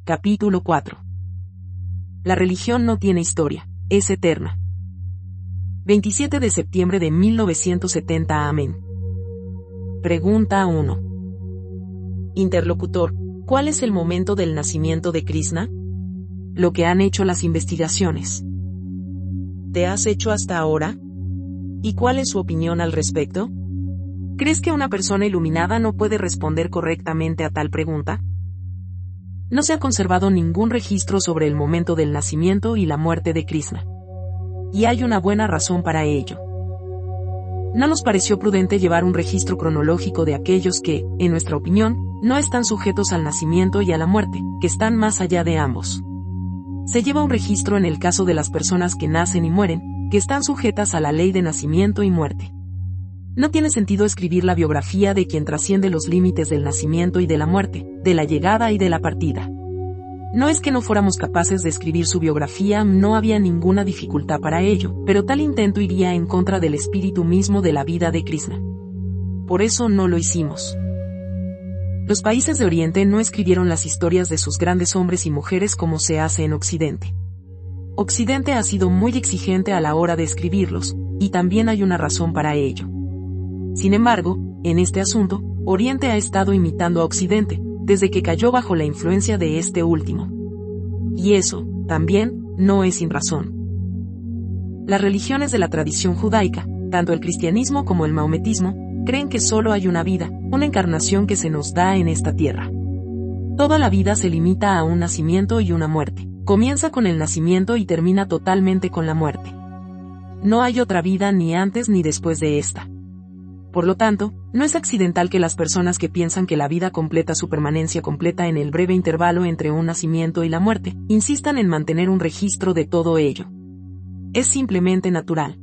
Capítulo 4. La religión no tiene historia, es eterna. 27 de septiembre de 1970. Amén. Pregunta 1. Interlocutor, ¿cuál es el momento del nacimiento de Krishna? Lo que han hecho las investigaciones. ¿Te has hecho hasta ahora? ¿Y cuál es su opinión al respecto? ¿Crees que una persona iluminada no puede responder correctamente a tal pregunta? No se ha conservado ningún registro sobre el momento del nacimiento y la muerte de Krishna. Y hay una buena razón para ello. No nos pareció prudente llevar un registro cronológico de aquellos que, en nuestra opinión, no están sujetos al nacimiento y a la muerte, que están más allá de ambos. Se lleva un registro en el caso de las personas que nacen y mueren, que están sujetas a la ley de nacimiento y muerte. No tiene sentido escribir la biografía de quien trasciende los límites del nacimiento y de la muerte, de la llegada y de la partida. No es que no fuéramos capaces de escribir su biografía, no había ninguna dificultad para ello, pero tal intento iría en contra del espíritu mismo de la vida de Krishna. Por eso no lo hicimos. Los países de Oriente no escribieron las historias de sus grandes hombres y mujeres como se hace en Occidente. Occidente ha sido muy exigente a la hora de escribirlos, y también hay una razón para ello. Sin embargo, en este asunto, Oriente ha estado imitando a Occidente, desde que cayó bajo la influencia de este último. Y eso, también, no es sin razón. Las religiones de la tradición judaica, tanto el cristianismo como el maometismo, creen que solo hay una vida, una encarnación que se nos da en esta tierra. Toda la vida se limita a un nacimiento y una muerte, comienza con el nacimiento y termina totalmente con la muerte. No hay otra vida ni antes ni después de esta. Por lo tanto, no es accidental que las personas que piensan que la vida completa su permanencia completa en el breve intervalo entre un nacimiento y la muerte, insistan en mantener un registro de todo ello. Es simplemente natural.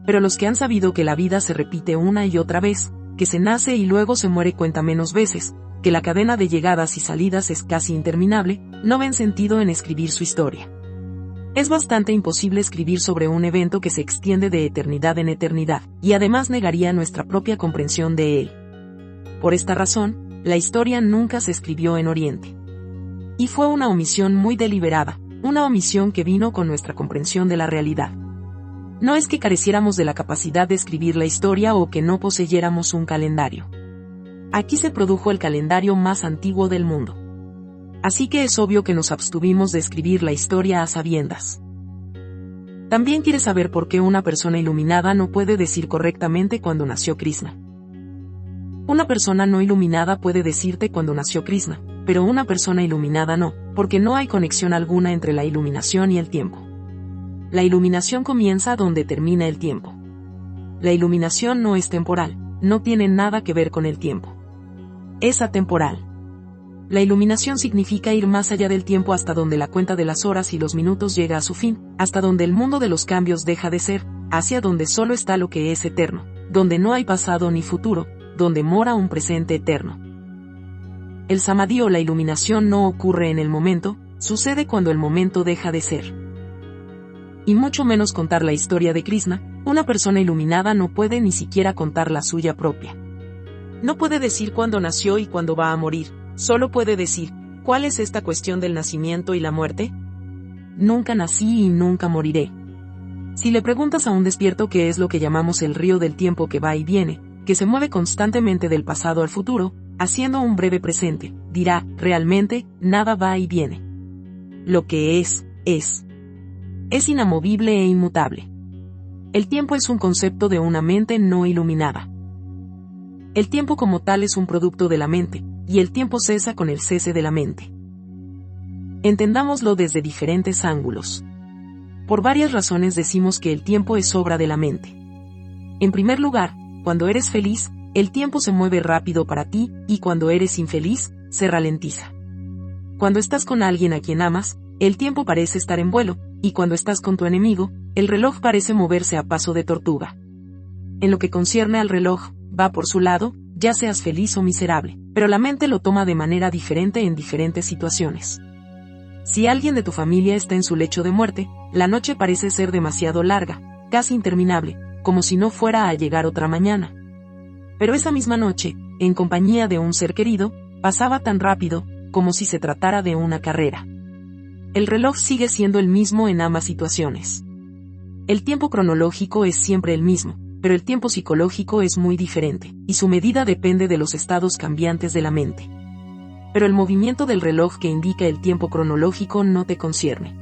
Pero los que han sabido que la vida se repite una y otra vez, que se nace y luego se muere cuenta menos veces, que la cadena de llegadas y salidas es casi interminable, no ven sentido en escribir su historia. Es bastante imposible escribir sobre un evento que se extiende de eternidad en eternidad, y además negaría nuestra propia comprensión de él. Por esta razón, la historia nunca se escribió en Oriente. Y fue una omisión muy deliberada, una omisión que vino con nuestra comprensión de la realidad. No es que careciéramos de la capacidad de escribir la historia o que no poseyéramos un calendario. Aquí se produjo el calendario más antiguo del mundo. Así que es obvio que nos abstuvimos de escribir la historia a sabiendas. También quieres saber por qué una persona iluminada no puede decir correctamente cuándo nació Krishna. Una persona no iluminada puede decirte cuándo nació Krishna, pero una persona iluminada no, porque no hay conexión alguna entre la iluminación y el tiempo. La iluminación comienza donde termina el tiempo. La iluminación no es temporal, no tiene nada que ver con el tiempo. Es atemporal. La iluminación significa ir más allá del tiempo hasta donde la cuenta de las horas y los minutos llega a su fin, hasta donde el mundo de los cambios deja de ser, hacia donde solo está lo que es eterno, donde no hay pasado ni futuro, donde mora un presente eterno. El samadhi o la iluminación no ocurre en el momento, sucede cuando el momento deja de ser. Y mucho menos contar la historia de Krishna, una persona iluminada no puede ni siquiera contar la suya propia. No puede decir cuándo nació y cuándo va a morir. Solo puede decir, ¿cuál es esta cuestión del nacimiento y la muerte? Nunca nací y nunca moriré. Si le preguntas a un despierto qué es lo que llamamos el río del tiempo que va y viene, que se mueve constantemente del pasado al futuro, haciendo un breve presente, dirá, realmente, nada va y viene. Lo que es, es. Es inamovible e inmutable. El tiempo es un concepto de una mente no iluminada. El tiempo como tal es un producto de la mente, y el tiempo cesa con el cese de la mente. Entendámoslo desde diferentes ángulos. Por varias razones decimos que el tiempo es obra de la mente. En primer lugar, cuando eres feliz, el tiempo se mueve rápido para ti, y cuando eres infeliz, se ralentiza. Cuando estás con alguien a quien amas, el tiempo parece estar en vuelo, y cuando estás con tu enemigo, el reloj parece moverse a paso de tortuga. En lo que concierne al reloj, va por su lado, ya seas feliz o miserable, pero la mente lo toma de manera diferente en diferentes situaciones. Si alguien de tu familia está en su lecho de muerte, la noche parece ser demasiado larga, casi interminable, como si no fuera a llegar otra mañana. Pero esa misma noche, en compañía de un ser querido, pasaba tan rápido, como si se tratara de una carrera. El reloj sigue siendo el mismo en ambas situaciones. El tiempo cronológico es siempre el mismo, pero el tiempo psicológico es muy diferente, y su medida depende de los estados cambiantes de la mente. Pero el movimiento del reloj que indica el tiempo cronológico no te concierne.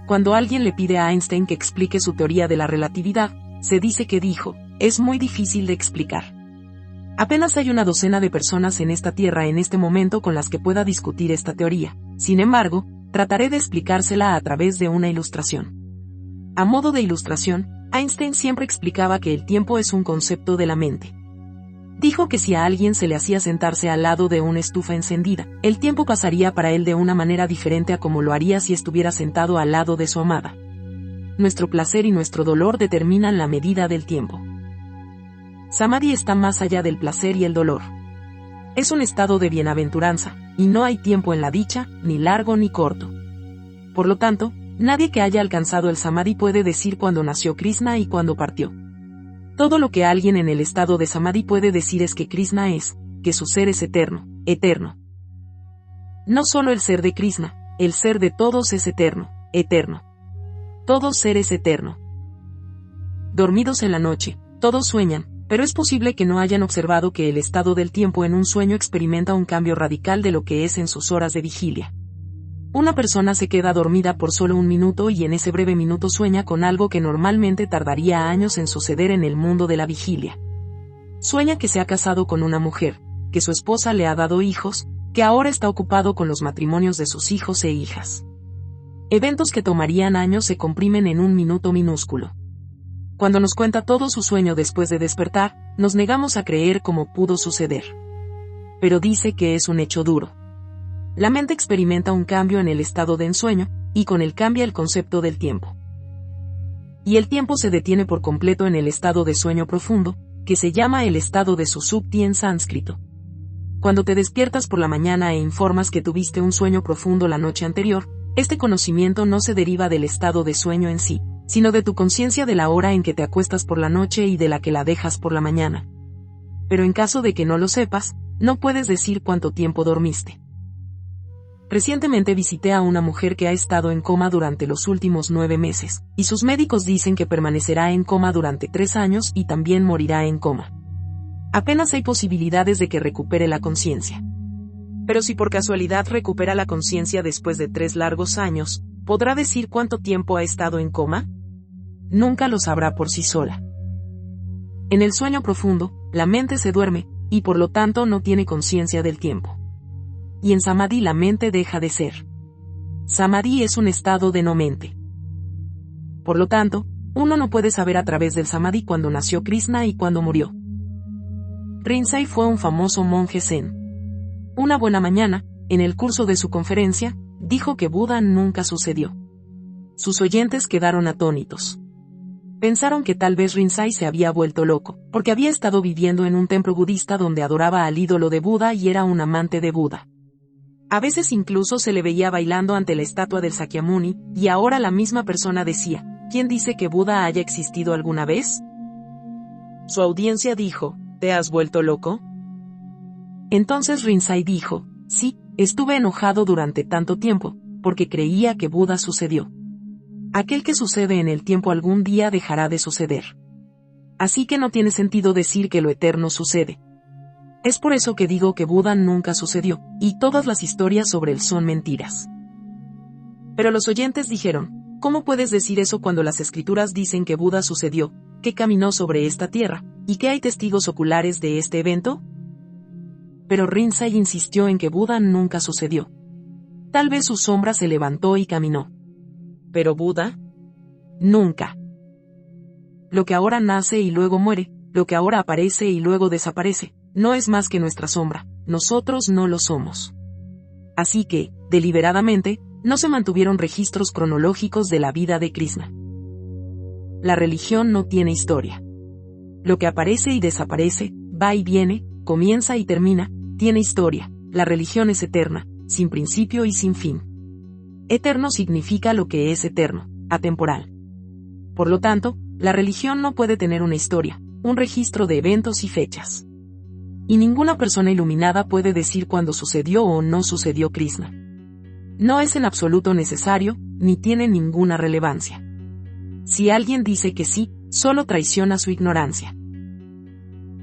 Cuando alguien le pide a Einstein que explique su teoría de la relatividad, se dice que dijo, es muy difícil de explicar. Apenas hay una docena de personas en esta Tierra en este momento con las que pueda discutir esta teoría. Sin embargo, trataré de explicársela a través de una ilustración. A modo de ilustración, Einstein siempre explicaba que el tiempo es un concepto de la mente. Dijo que si a alguien se le hacía sentarse al lado de una estufa encendida, el tiempo pasaría para él de una manera diferente a como lo haría si estuviera sentado al lado de su amada. Nuestro placer y nuestro dolor determinan la medida del tiempo. Samadhi está más allá del placer y el dolor. Es un estado de bienaventuranza, y no hay tiempo en la dicha, ni largo ni corto. Por lo tanto, nadie que haya alcanzado el Samadhi puede decir cuándo nació Krishna y cuándo partió. Todo lo que alguien en el estado de Samadhi puede decir es que Krishna es, que su ser es eterno, eterno. No solo el ser de Krishna, el ser de todos es eterno, eterno. Todo ser es eterno. Dormidos en la noche, todos sueñan, pero es posible que no hayan observado que el estado del tiempo en un sueño experimenta un cambio radical de lo que es en sus horas de vigilia. Una persona se queda dormida por solo un minuto y en ese breve minuto sueña con algo que normalmente tardaría años en suceder en el mundo de la vigilia. Sueña que se ha casado con una mujer, que su esposa le ha dado hijos, que ahora está ocupado con los matrimonios de sus hijos e hijas. Eventos que tomarían años se comprimen en un minuto minúsculo. Cuando nos cuenta todo su sueño después de despertar, nos negamos a creer cómo pudo suceder. Pero dice que es un hecho duro. La mente experimenta un cambio en el estado de ensueño, y con él cambia el concepto del tiempo. Y el tiempo se detiene por completo en el estado de sueño profundo, que se llama el estado de Susupti en sánscrito. Cuando te despiertas por la mañana e informas que tuviste un sueño profundo la noche anterior, este conocimiento no se deriva del estado de sueño en sí, sino de tu conciencia de la hora en que te acuestas por la noche y de la que la dejas por la mañana. Pero en caso de que no lo sepas, no puedes decir cuánto tiempo dormiste. Recientemente visité a una mujer que ha estado en coma durante los últimos 9 meses, y sus médicos dicen que permanecerá en coma durante 3 años y también morirá en coma. Apenas hay posibilidades de que recupere la conciencia. Pero si por casualidad recupera la conciencia después de 3 largos años, ¿podrá decir cuánto tiempo ha estado en coma? Nunca lo sabrá por sí sola. En el sueño profundo, la mente se duerme, y por lo tanto no tiene conciencia del tiempo. Y en Samadhi la mente deja de ser. Samadhi es un estado de no mente. Por lo tanto, uno no puede saber a través del Samadhi cuándo nació Krishna y cuándo murió. Rinzai fue un famoso monje zen. Una buena mañana, en el curso de su conferencia, dijo que Buda nunca sucedió. Sus oyentes quedaron atónitos. Pensaron que tal vez Rinzai se había vuelto loco, porque había estado viviendo en un templo budista donde adoraba al ídolo de Buda y era un amante de Buda. A veces incluso se le veía bailando ante la estatua del Sakyamuni, y ahora la misma persona decía, ¿quién dice que Buda haya existido alguna vez? Su audiencia dijo, ¿te has vuelto loco? Entonces Rinzai dijo, sí, estuve enojado durante tanto tiempo, porque creía que Buda sucedió. Aquel que sucede en el tiempo algún día dejará de suceder. Así que no tiene sentido decir que lo eterno sucede. Es por eso que digo que Buda nunca sucedió, y todas las historias sobre él son mentiras. Pero los oyentes dijeron, ¿cómo puedes decir eso cuando las escrituras dicen que Buda sucedió, que caminó sobre esta tierra, y que hay testigos oculares de este evento? Pero Rinzai insistió en que Buda nunca sucedió. Tal vez su sombra se levantó y caminó. Pero Buda, nunca. Lo que ahora nace y luego muere, lo que ahora aparece y luego desaparece, no es más que nuestra sombra, nosotros no lo somos. Así que, deliberadamente, no se mantuvieron registros cronológicos de la vida de Krishna. La religión no tiene historia. Lo que aparece y desaparece, va y viene, comienza y termina, tiene historia. La religión es eterna, sin principio y sin fin. Eterno significa lo que es eterno, atemporal. Por lo tanto, la religión no puede tener una historia, un registro de eventos y fechas. Y ninguna persona iluminada puede decir cuándo sucedió o no sucedió Krishna. No es en absoluto necesario, ni tiene ninguna relevancia. Si alguien dice que sí, solo traiciona su ignorancia.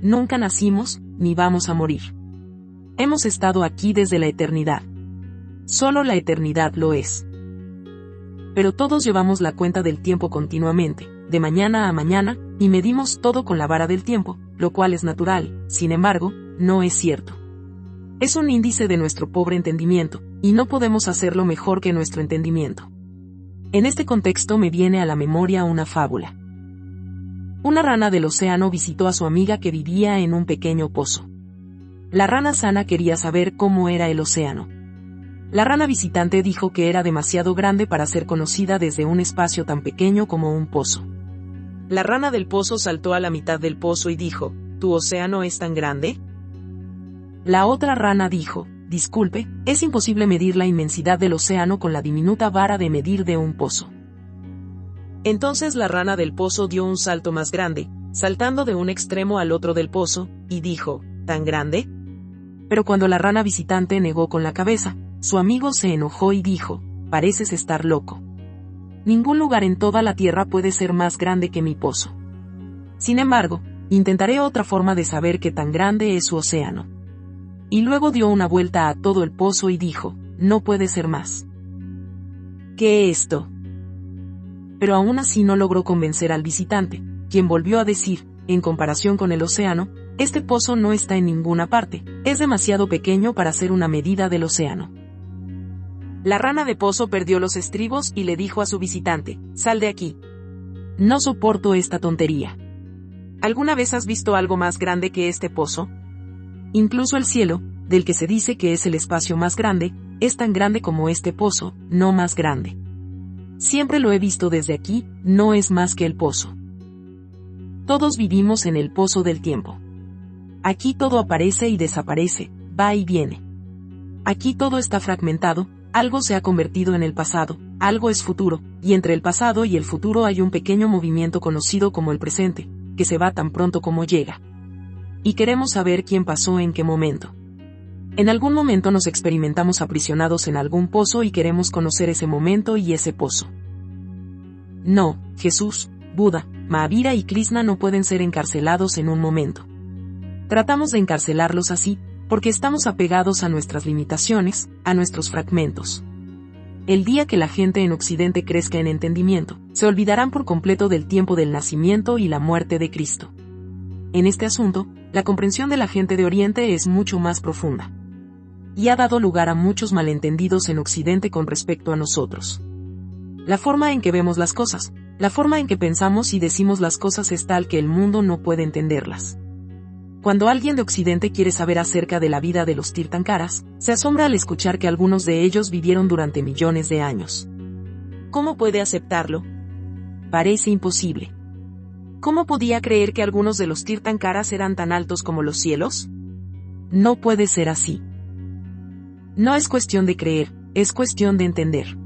Nunca nacimos, ni vamos a morir. Hemos estado aquí desde la eternidad. Solo la eternidad lo es. Pero todos llevamos la cuenta del tiempo continuamente, de mañana a mañana, y medimos todo con la vara del tiempo, lo cual es natural, sin embargo, no es cierto. Es un índice de nuestro pobre entendimiento, y no podemos hacerlo mejor que nuestro entendimiento. En este contexto me viene a la memoria una fábula. Una rana del océano visitó a su amiga que vivía en un pequeño pozo. La rana sana quería saber cómo era el océano. La rana visitante dijo que era demasiado grande para ser conocida desde un espacio tan pequeño como un pozo. La rana del pozo saltó a la mitad del pozo y dijo, ¿tu océano es tan grande? La otra rana dijo, disculpe, es imposible medir la inmensidad del océano con la diminuta vara de medir de un pozo. Entonces la rana del pozo dio un salto más grande, saltando de un extremo al otro del pozo, y dijo, ¿tan grande? Pero cuando la rana visitante negó con la cabeza, su amigo se enojó y dijo, pareces estar loco. Ningún lugar en toda la tierra puede ser más grande que mi pozo. Sin embargo, intentaré otra forma de saber qué tan grande es su océano. Y luego dio una vuelta a todo el pozo y dijo, no puede ser más. ¿Qué es esto? Pero aún así no logró convencer al visitante, quien volvió a decir, en comparación con el océano, este pozo no está en ninguna parte, es demasiado pequeño para hacer una medida del océano. La rana de pozo perdió los estribos y le dijo a su visitante, sal de aquí. No soporto esta tontería. ¿Alguna vez has visto algo más grande que este pozo? Incluso el cielo, del que se dice que es el espacio más grande, es tan grande como este pozo, no más grande. Siempre lo he visto desde aquí, no es más que el pozo. Todos vivimos en el pozo del tiempo. Aquí todo aparece y desaparece, va y viene. Aquí todo está fragmentado, algo se ha convertido en el pasado, algo es futuro, y entre el pasado y el futuro hay un pequeño movimiento conocido como el presente, que se va tan pronto como llega. Y queremos saber quién pasó en qué momento. En algún momento nos experimentamos aprisionados en algún pozo y queremos conocer ese momento y ese pozo. No, Jesús, Buda, Mahavira y Krishna no pueden ser encarcelados en un momento. Tratamos de encarcelarlos así, porque estamos apegados a nuestras limitaciones, a nuestros fragmentos. El día que la gente en Occidente crezca en entendimiento, se olvidarán por completo del tiempo del nacimiento y la muerte de Cristo. En este asunto, la comprensión de la gente de Oriente es mucho más profunda. Y ha dado lugar a muchos malentendidos en Occidente con respecto a nosotros. La forma en que vemos las cosas, la forma en que pensamos y decimos las cosas es tal que el mundo no puede entenderlas. Cuando alguien de Occidente quiere saber acerca de la vida de los Tirthankaras, se asombra al escuchar que algunos de ellos vivieron durante millones de años. ¿Cómo puede aceptarlo? Parece imposible. ¿Cómo podía creer que algunos de los Tirthankaras eran tan altos como los cielos? No puede ser así. No es cuestión de creer, es cuestión de entender.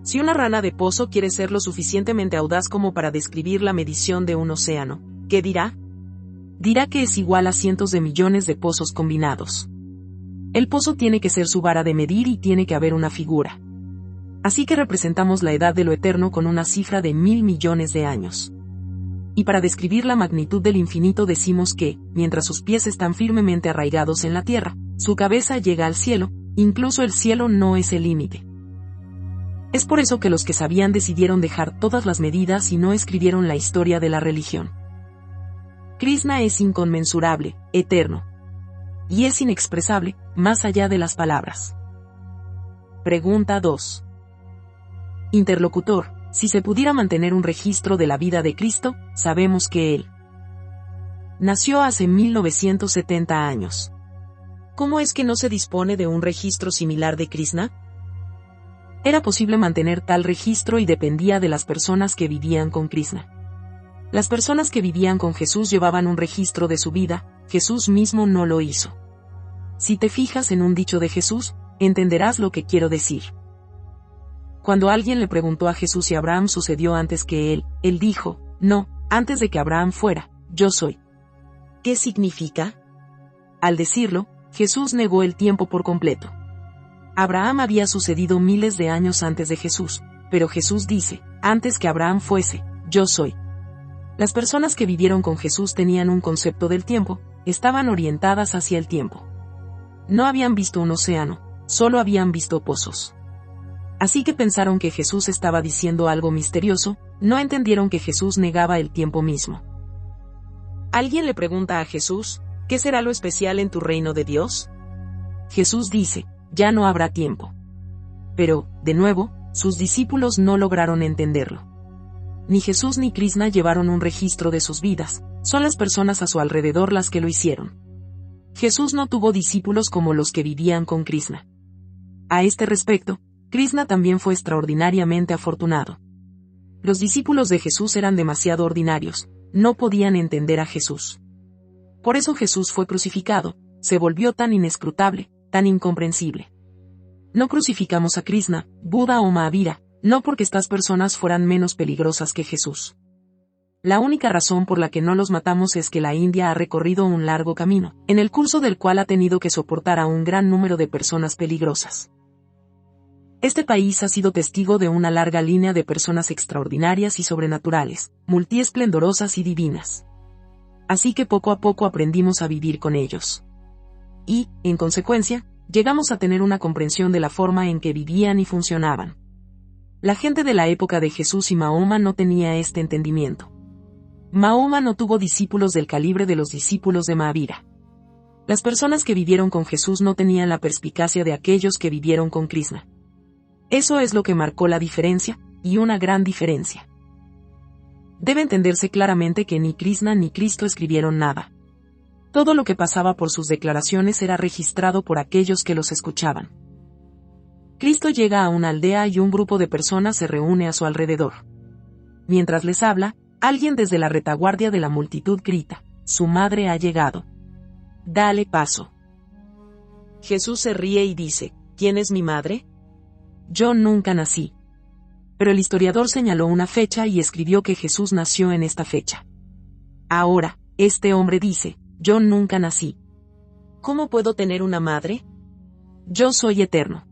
Si una rana de pozo quiere ser lo suficientemente audaz como para describir la medición de un océano, ¿qué dirá? Dirá que es igual a cientos de millones de pozos combinados. El pozo tiene que ser su vara de medir y tiene que haber una figura. Así que representamos la edad de lo eterno con una cifra de 1.000 millones de años. Y para describir la magnitud del infinito decimos que, mientras sus pies están firmemente arraigados en la tierra, su cabeza llega al cielo, incluso el cielo no es el límite. Es por eso que los que sabían decidieron dejar todas las medidas y no escribieron la historia de la religión. Krishna es inconmensurable, eterno. Y es inexpresable, más allá de las palabras. Pregunta 2. Interlocutor, si se pudiera mantener un registro de la vida de Cristo, sabemos que Él nació hace 1970 años. ¿Cómo es que no se dispone de un registro similar de Krishna? Era posible mantener tal registro y dependía de las personas que vivían con Krishna. Las personas que vivían con Jesús llevaban un registro de su vida, Jesús mismo no lo hizo. Si te fijas en un dicho de Jesús, entenderás lo que quiero decir. Cuando alguien le preguntó a Jesús si Abraham sucedió antes que él dijo, no, antes de que Abraham fuera, yo soy. ¿Qué significa? Al decirlo, Jesús negó el tiempo por completo. Abraham había sucedido miles de años antes de Jesús, pero Jesús dice, antes que Abraham fuese, yo soy. Las personas que vivieron con Jesús tenían un concepto del tiempo, estaban orientadas hacia el tiempo. No habían visto un océano, solo habían visto pozos. Así que pensaron que Jesús estaba diciendo algo misterioso, no entendieron que Jesús negaba el tiempo mismo. Alguien le pregunta a Jesús, ¿qué será lo especial en tu reino de Dios? Jesús dice, ya no habrá tiempo. Pero, de nuevo, sus discípulos no lograron entenderlo. Ni Jesús ni Krishna llevaron un registro de sus vidas, son las personas a su alrededor las que lo hicieron. Jesús no tuvo discípulos como los que vivían con Krishna. A este respecto, Krishna también fue extraordinariamente afortunado. Los discípulos de Jesús eran demasiado ordinarios, no podían entender a Jesús. Por eso Jesús fue crucificado, se volvió tan inescrutable, tan incomprensible. No crucificamos a Krishna, Buda o Mahavira, no porque estas personas fueran menos peligrosas que Jesús. La única razón por la que no los matamos es que la India ha recorrido un largo camino, en el curso del cual ha tenido que soportar a un gran número de personas peligrosas. Este país ha sido testigo de una larga línea de personas extraordinarias y sobrenaturales, multiesplendorosas y divinas. Así que poco a poco aprendimos a vivir con ellos. Y, en consecuencia, llegamos a tener una comprensión de la forma en que vivían y funcionaban. La gente de la época de Jesús y Mahoma no tenía este entendimiento. Mahoma no tuvo discípulos del calibre de los discípulos de Mahavira. Las personas que vivieron con Jesús no tenían la perspicacia de aquellos que vivieron con Krishna. Eso es lo que marcó la diferencia, y una gran diferencia. Debe entenderse claramente que ni Krishna ni Cristo escribieron nada. Todo lo que pasaba por sus declaraciones era registrado por aquellos que los escuchaban. Cristo llega a una aldea y un grupo de personas se reúne a su alrededor. Mientras les habla, alguien desde la retaguardia de la multitud grita, «Su madre ha llegado. Dale paso». Jesús se ríe y dice, «¿Quién es mi madre? Yo nunca nací». Pero el historiador señaló una fecha y escribió que Jesús nació en esta fecha. Ahora, este hombre dice, «Yo nunca nací. ¿Cómo puedo tener una madre? Yo soy eterno».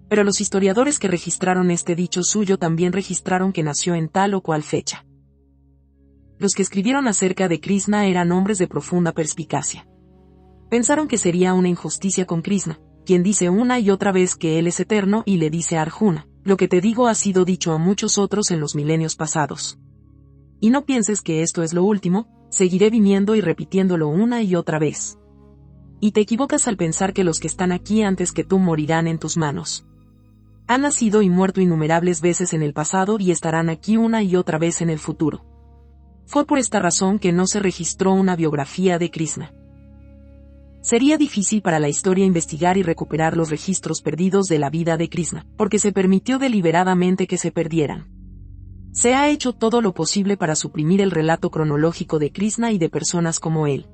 Pero los historiadores que registraron este dicho suyo también registraron que nació en tal o cual fecha. Los que escribieron acerca de Krishna eran hombres de profunda perspicacia. Pensaron que sería una injusticia con Krishna, quien dice una y otra vez que él es eterno y le dice a Arjuna, lo que te digo ha sido dicho a muchos otros en los milenios pasados. Y no pienses que esto es lo último, seguiré viniendo y repitiéndolo una y otra vez. Y te equivocas al pensar que los que están aquí antes que tú morirán en tus manos. Han nacido y muerto innumerables veces en el pasado y estarán aquí una y otra vez en el futuro. Fue por esta razón que no se registró una biografía de Krishna. Sería difícil para la historia investigar y recuperar los registros perdidos de la vida de Krishna, porque se permitió deliberadamente que se perdieran. Se ha hecho todo lo posible para suprimir el relato cronológico de Krishna y de personas como él.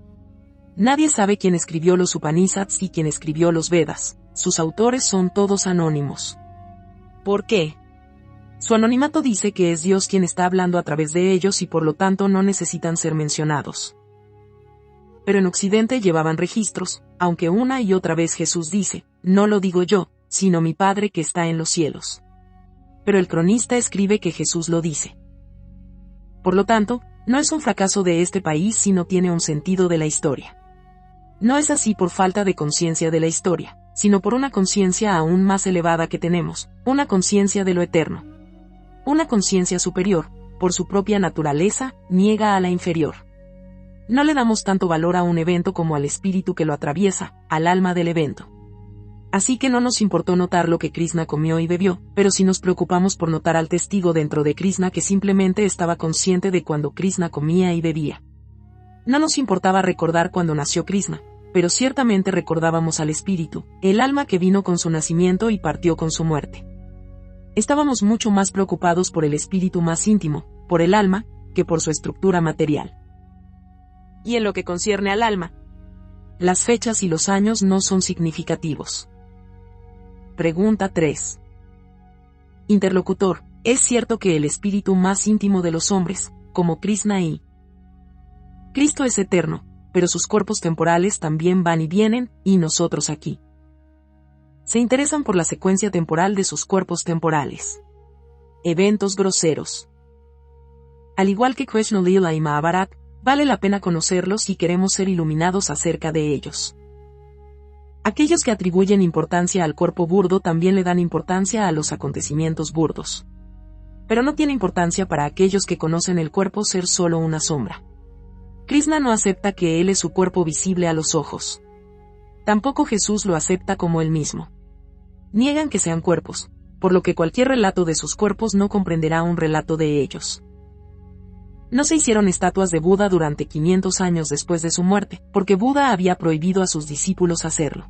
Nadie sabe quién escribió los Upanishads y quién escribió los Vedas, sus autores son todos anónimos. ¿Por qué? Su anonimato dice que es Dios quien está hablando a través de ellos y por lo tanto no necesitan ser mencionados. Pero en Occidente llevaban registros, aunque una y otra vez Jesús dice, no lo digo yo, sino mi Padre que está en los cielos. Pero el cronista escribe que Jesús lo dice. Por lo tanto, no es un fracaso de este país sino tiene un sentido de la historia. No es así por falta de conciencia de la historia, sino por una conciencia aún más elevada que tenemos, una conciencia de lo eterno. Una conciencia superior, por su propia naturaleza, niega a la inferior. No le damos tanto valor a un evento como al espíritu que lo atraviesa, al alma del evento. Así que no nos importó notar lo que Krishna comió y bebió, pero sí nos preocupamos por notar al testigo dentro de Krishna que simplemente estaba consciente de cuando Krishna comía y bebía. No nos importaba recordar cuando nació Krishna, pero ciertamente recordábamos al espíritu, el alma que vino con su nacimiento y partió con su muerte. Estábamos mucho más preocupados por el espíritu más íntimo, por el alma, que por su estructura material. Y en lo que concierne al alma, las fechas y los años no son significativos. Pregunta 3. Interlocutor, ¿es cierto que el espíritu más íntimo de los hombres, como Krishna y Cristo es eterno, pero sus cuerpos temporales también van y vienen, y nosotros aquí. Se interesan por la secuencia temporal de sus cuerpos temporales. Eventos groseros. Al igual que Krishna Lila y Mahabharat, vale la pena conocerlos si queremos ser iluminados acerca de ellos. Aquellos que atribuyen importancia al cuerpo burdo también le dan importancia a los acontecimientos burdos. Pero no tiene importancia para aquellos que conocen el cuerpo ser solo una sombra. Krishna no acepta que él es su cuerpo visible a los ojos. Tampoco Jesús lo acepta como él mismo. Niegan que sean cuerpos, por lo que cualquier relato de sus cuerpos no comprenderá un relato de ellos. No se hicieron estatuas de Buda durante 500 años después de su muerte, porque Buda había prohibido a sus discípulos hacerlo.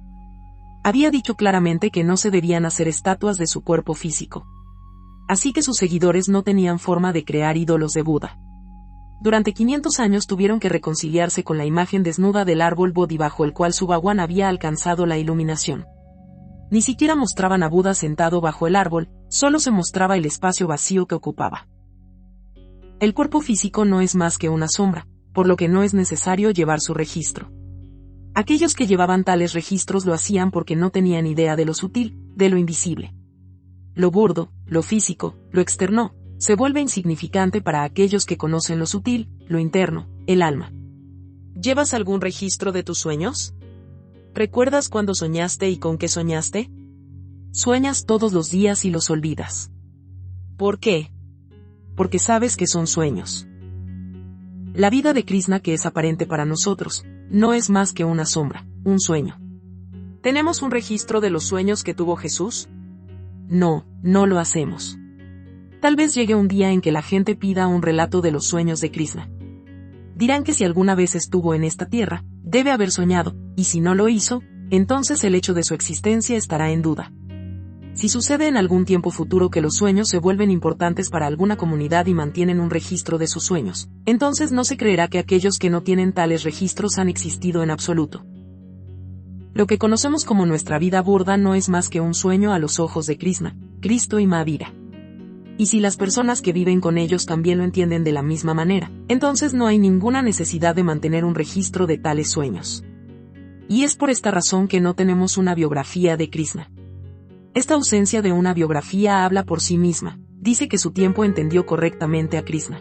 Había dicho claramente que no se debían hacer estatuas de su cuerpo físico. Así que sus seguidores no tenían forma de crear ídolos de Buda. Durante 500 años tuvieron que reconciliarse con la imagen desnuda del árbol Bodhi bajo el cual su Bhagwan había alcanzado la iluminación. Ni siquiera mostraban a Buda sentado bajo el árbol, solo se mostraba el espacio vacío que ocupaba. El cuerpo físico no es más que una sombra, por lo que no es necesario llevar su registro. Aquellos que llevaban tales registros lo hacían porque no tenían idea de lo sutil, de lo invisible. Lo burdo, lo físico, lo externo, se vuelve insignificante para aquellos que conocen lo sutil, lo interno, el alma. ¿Llevas algún registro de tus sueños? ¿Recuerdas cuándo soñaste y con qué soñaste? Sueñas todos los días y los olvidas. ¿Por qué? Porque sabes que son sueños. La vida de Krishna, que es aparente para nosotros, no es más que una sombra, un sueño. ¿Tenemos un registro de los sueños que tuvo Jesús? No, no lo hacemos. Tal vez llegue un día en que la gente pida un relato de los sueños de Krishna. Dirán que si alguna vez estuvo en esta tierra, debe haber soñado, y si no lo hizo, entonces el hecho de su existencia estará en duda. Si sucede en algún tiempo futuro que los sueños se vuelven importantes para alguna comunidad y mantienen un registro de sus sueños, entonces no se creerá que aquellos que no tienen tales registros han existido en absoluto. Lo que conocemos como nuestra vida burda no es más que un sueño a los ojos de Krishna, Cristo y Mahavira. Y si las personas que viven con ellos también lo entienden de la misma manera, entonces no hay ninguna necesidad de mantener un registro de tales sueños. Y es por esta razón que no tenemos una biografía de Krishna. Esta ausencia de una biografía habla por sí misma, dice que su tiempo entendió correctamente a Krishna.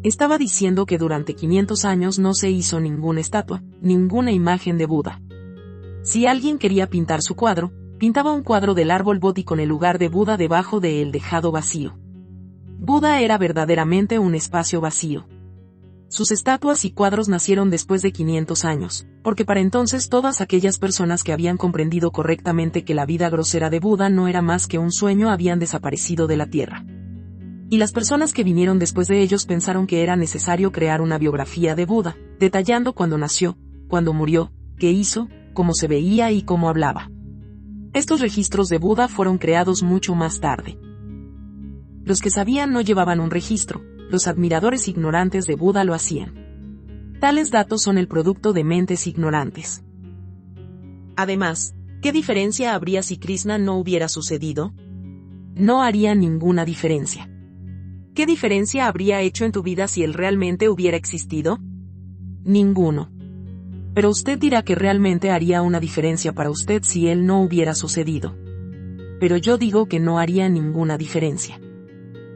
Estaba diciendo que durante 500 años no se hizo ninguna estatua, ninguna imagen de Buda. Si alguien quería pintar su cuadro, pintaba un cuadro del árbol Bodhi con el lugar de Buda debajo de él dejado vacío. Buda era verdaderamente un espacio vacío. Sus estatuas y cuadros nacieron después de 500 años, porque para entonces todas aquellas personas que habían comprendido correctamente que la vida grosera de Buda no era más que un sueño habían desaparecido de la tierra. Y las personas que vinieron después de ellos pensaron que era necesario crear una biografía de Buda, detallando cuándo nació, cuándo murió, qué hizo, cómo se veía y cómo hablaba. Estos registros de Buda fueron creados mucho más tarde. Los que sabían no llevaban un registro, los admiradores ignorantes de Buda lo hacían. Tales datos son el producto de mentes ignorantes. Además, ¿qué diferencia habría si Krishna no hubiera sucedido? No haría ninguna diferencia. ¿Qué diferencia habría hecho en tu vida si él realmente hubiera existido? Ninguno. Pero usted dirá que realmente haría una diferencia para usted si él no hubiera sucedido. Pero yo digo que no haría ninguna diferencia.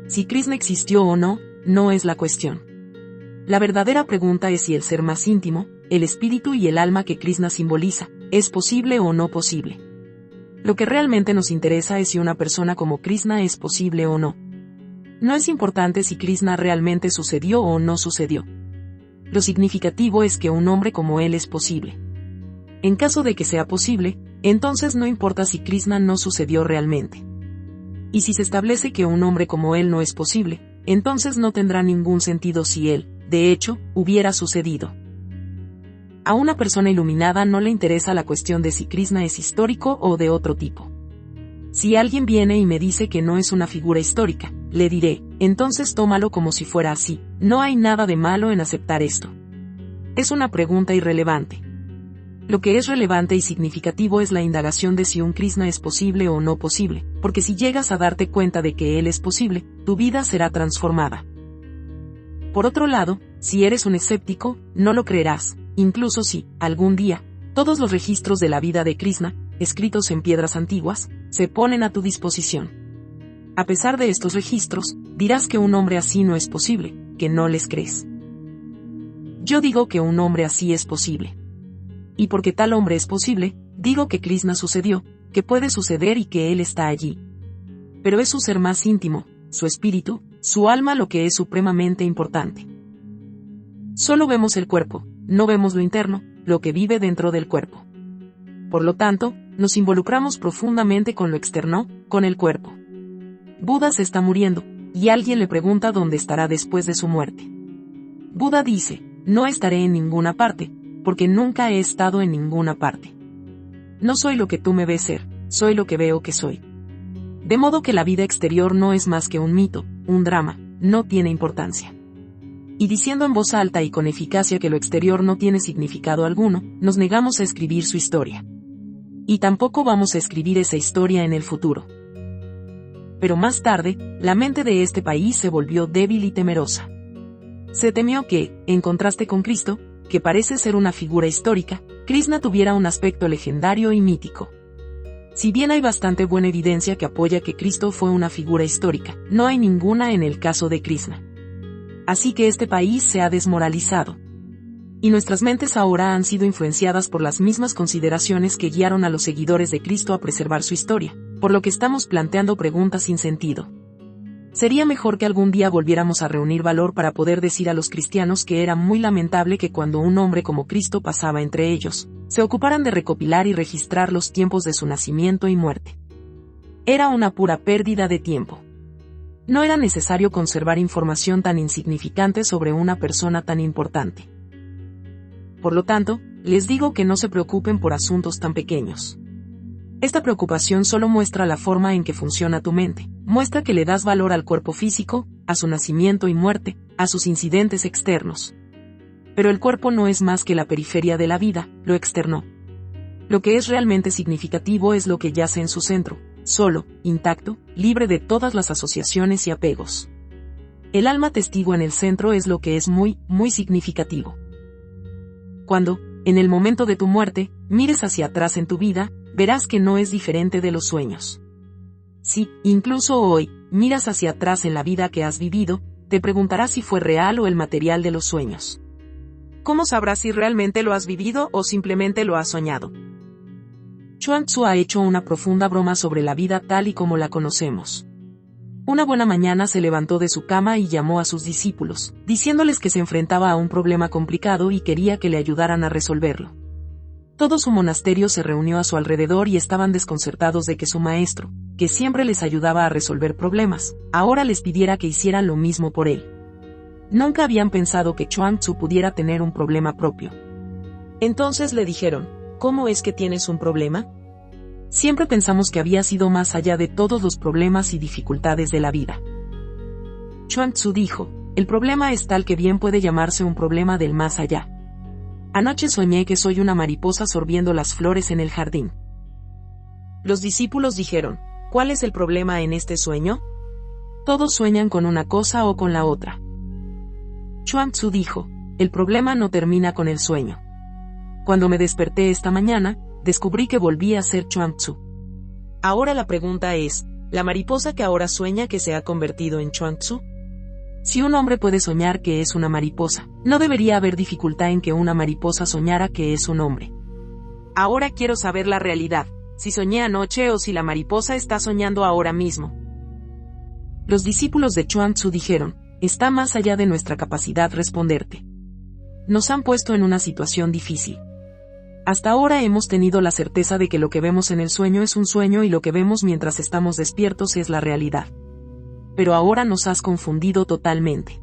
Si Krishna existió o no, no es la cuestión. La verdadera pregunta es si el ser más íntimo, el espíritu y el alma que Krishna simboliza, es posible o no posible. Lo que realmente nos interesa es si una persona como Krishna es posible o no. No es importante si Krishna realmente sucedió o no sucedió. Lo significativo es que un hombre como él es posible. En caso de que sea posible, entonces no importa si Krishna no sucedió realmente. Y si se establece que un hombre como él no es posible, entonces no tendrá ningún sentido si él, de hecho, hubiera sucedido. A una persona iluminada no le interesa la cuestión de si Krishna es histórico o de otro tipo. Si alguien viene y me dice que no es una figura histórica, le diré, entonces tómalo como si fuera así, no hay nada de malo en aceptar esto. Es una pregunta irrelevante. Lo que es relevante y significativo es la indagación de si un Krishna es posible o no posible, porque si llegas a darte cuenta de que él es posible, tu vida será transformada. Por otro lado, Si eres un escéptico, no lo creerás, incluso si, algún día, todos los registros de la vida de Krishna, escritos en piedras antiguas, se ponen a tu disposición. A pesar de estos registros, dirás que un hombre así no es posible, que no les crees. Yo digo que un hombre así es posible. Y porque tal hombre es posible, digo que Krishna sucedió, que puede suceder y que él está allí. Pero es su ser más íntimo, su espíritu, su alma lo que es supremamente importante. Solo vemos el cuerpo, no vemos lo interno, lo que vive dentro del cuerpo. Por lo tanto, nos involucramos profundamente con lo externo, con el cuerpo. Buda se está muriendo, y alguien le pregunta dónde estará después de su muerte. Buda dice, no estaré en ninguna parte, porque nunca he estado en ninguna parte. No soy lo que tú me ves ser, soy lo que veo que soy. De modo que la vida exterior no es más que un mito, un drama, no tiene importancia. Y diciendo en voz alta y con eficacia que lo exterior no tiene significado alguno, nos negamos a escribir su historia. Y tampoco vamos a escribir esa historia en el futuro. Pero más tarde, la mente de este país se volvió débil y temerosa. Se temió que, en contraste con Cristo, que parece ser una figura histórica, Krishna tuviera un aspecto legendario y mítico. Si bien hay bastante buena evidencia que apoya que Cristo fue una figura histórica, no hay ninguna en el caso de Krishna. Así que este país se ha desmoralizado. Y nuestras mentes ahora han sido influenciadas por las mismas consideraciones que guiaron a los seguidores de Cristo a preservar su historia, por lo que estamos planteando preguntas sin sentido. Sería mejor que algún día volviéramos a reunir valor para poder decir a los cristianos que era muy lamentable que cuando un hombre como Cristo pasaba entre ellos, se ocuparan de recopilar y registrar los tiempos de su nacimiento y muerte. Era una pura pérdida de tiempo. No era necesario conservar información tan insignificante sobre una persona tan importante. Por lo tanto, les digo que no se preocupen por asuntos tan pequeños. Esta preocupación solo muestra la forma en que funciona tu mente, muestra que le das valor al cuerpo físico, a su nacimiento y muerte, a sus incidentes externos. Pero el cuerpo no es más que la periferia de la vida, lo externo. Lo que es realmente significativo es lo que yace en su centro, solo, intacto, libre de todas las asociaciones y apegos. El alma testigo en el centro es lo que es muy, muy significativo. Cuando, en el momento de tu muerte, mires hacia atrás en tu vida, verás que no es diferente de los sueños. Si, incluso hoy, miras hacia atrás en la vida que has vivido, te preguntarás si fue real o el material de los sueños. ¿Cómo sabrás si realmente lo has vivido o simplemente lo has soñado? Chuang Tzu ha hecho una profunda broma sobre la vida tal y como la conocemos. Una buena mañana se levantó de su cama y llamó a sus discípulos, diciéndoles que se enfrentaba a un problema complicado y quería que le ayudaran a resolverlo. Todo su monasterio se reunió a su alrededor y estaban desconcertados de que su maestro, que siempre les ayudaba a resolver problemas, ahora les pidiera que hicieran lo mismo por él. Nunca habían pensado que Chuang Tzu pudiera tener un problema propio. Entonces le dijeron, ¿cómo es que tienes un problema? Siempre pensamos que había sido más allá de todos los problemas y dificultades de la vida. Chuang Tzu dijo, el problema es tal que bien puede llamarse un problema del más allá. Anoche soñé que soy una mariposa sorbiendo las flores en el jardín. Los discípulos dijeron, ¿cuál es el problema en este sueño? Todos sueñan con una cosa o con la otra. Chuang Tzu dijo, el problema no termina con el sueño. Cuando me desperté esta mañana, descubrí que volví a ser Chuang Tzu. Ahora la pregunta es, ¿la mariposa que ahora sueña que se ha convertido en Chuang Tzu? Si un hombre puede soñar que es una mariposa, no debería haber dificultad en que una mariposa soñara que es un hombre. Ahora quiero saber la realidad, si soñé anoche o si la mariposa está soñando ahora mismo. Los discípulos de Chuang Tzu dijeron, está más allá de nuestra capacidad responderte. Nos han puesto en una situación difícil. Hasta ahora hemos tenido la certeza de que lo que vemos en el sueño es un sueño y lo que vemos mientras estamos despiertos es la realidad. Pero ahora nos has confundido totalmente.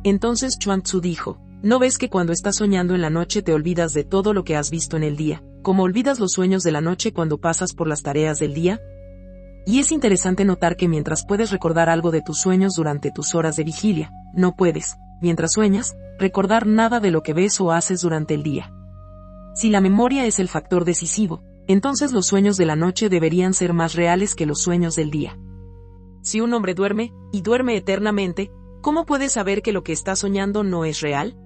Entonces Chuang Tzu dijo, ¿no ves que cuando estás soñando en la noche te olvidas de todo lo que has visto en el día, como olvidas los sueños de la noche cuando pasas por las tareas del día? Y es interesante notar que mientras puedes recordar algo de tus sueños durante tus horas de vigilia, no puedes, mientras sueñas, recordar nada de lo que ves o haces durante el día. Si la memoria es el factor decisivo, entonces los sueños de la noche deberían ser más reales que los sueños del día. Si un hombre duerme, y duerme eternamente, ¿Cómo puedes saber que lo que estás soñando no es real?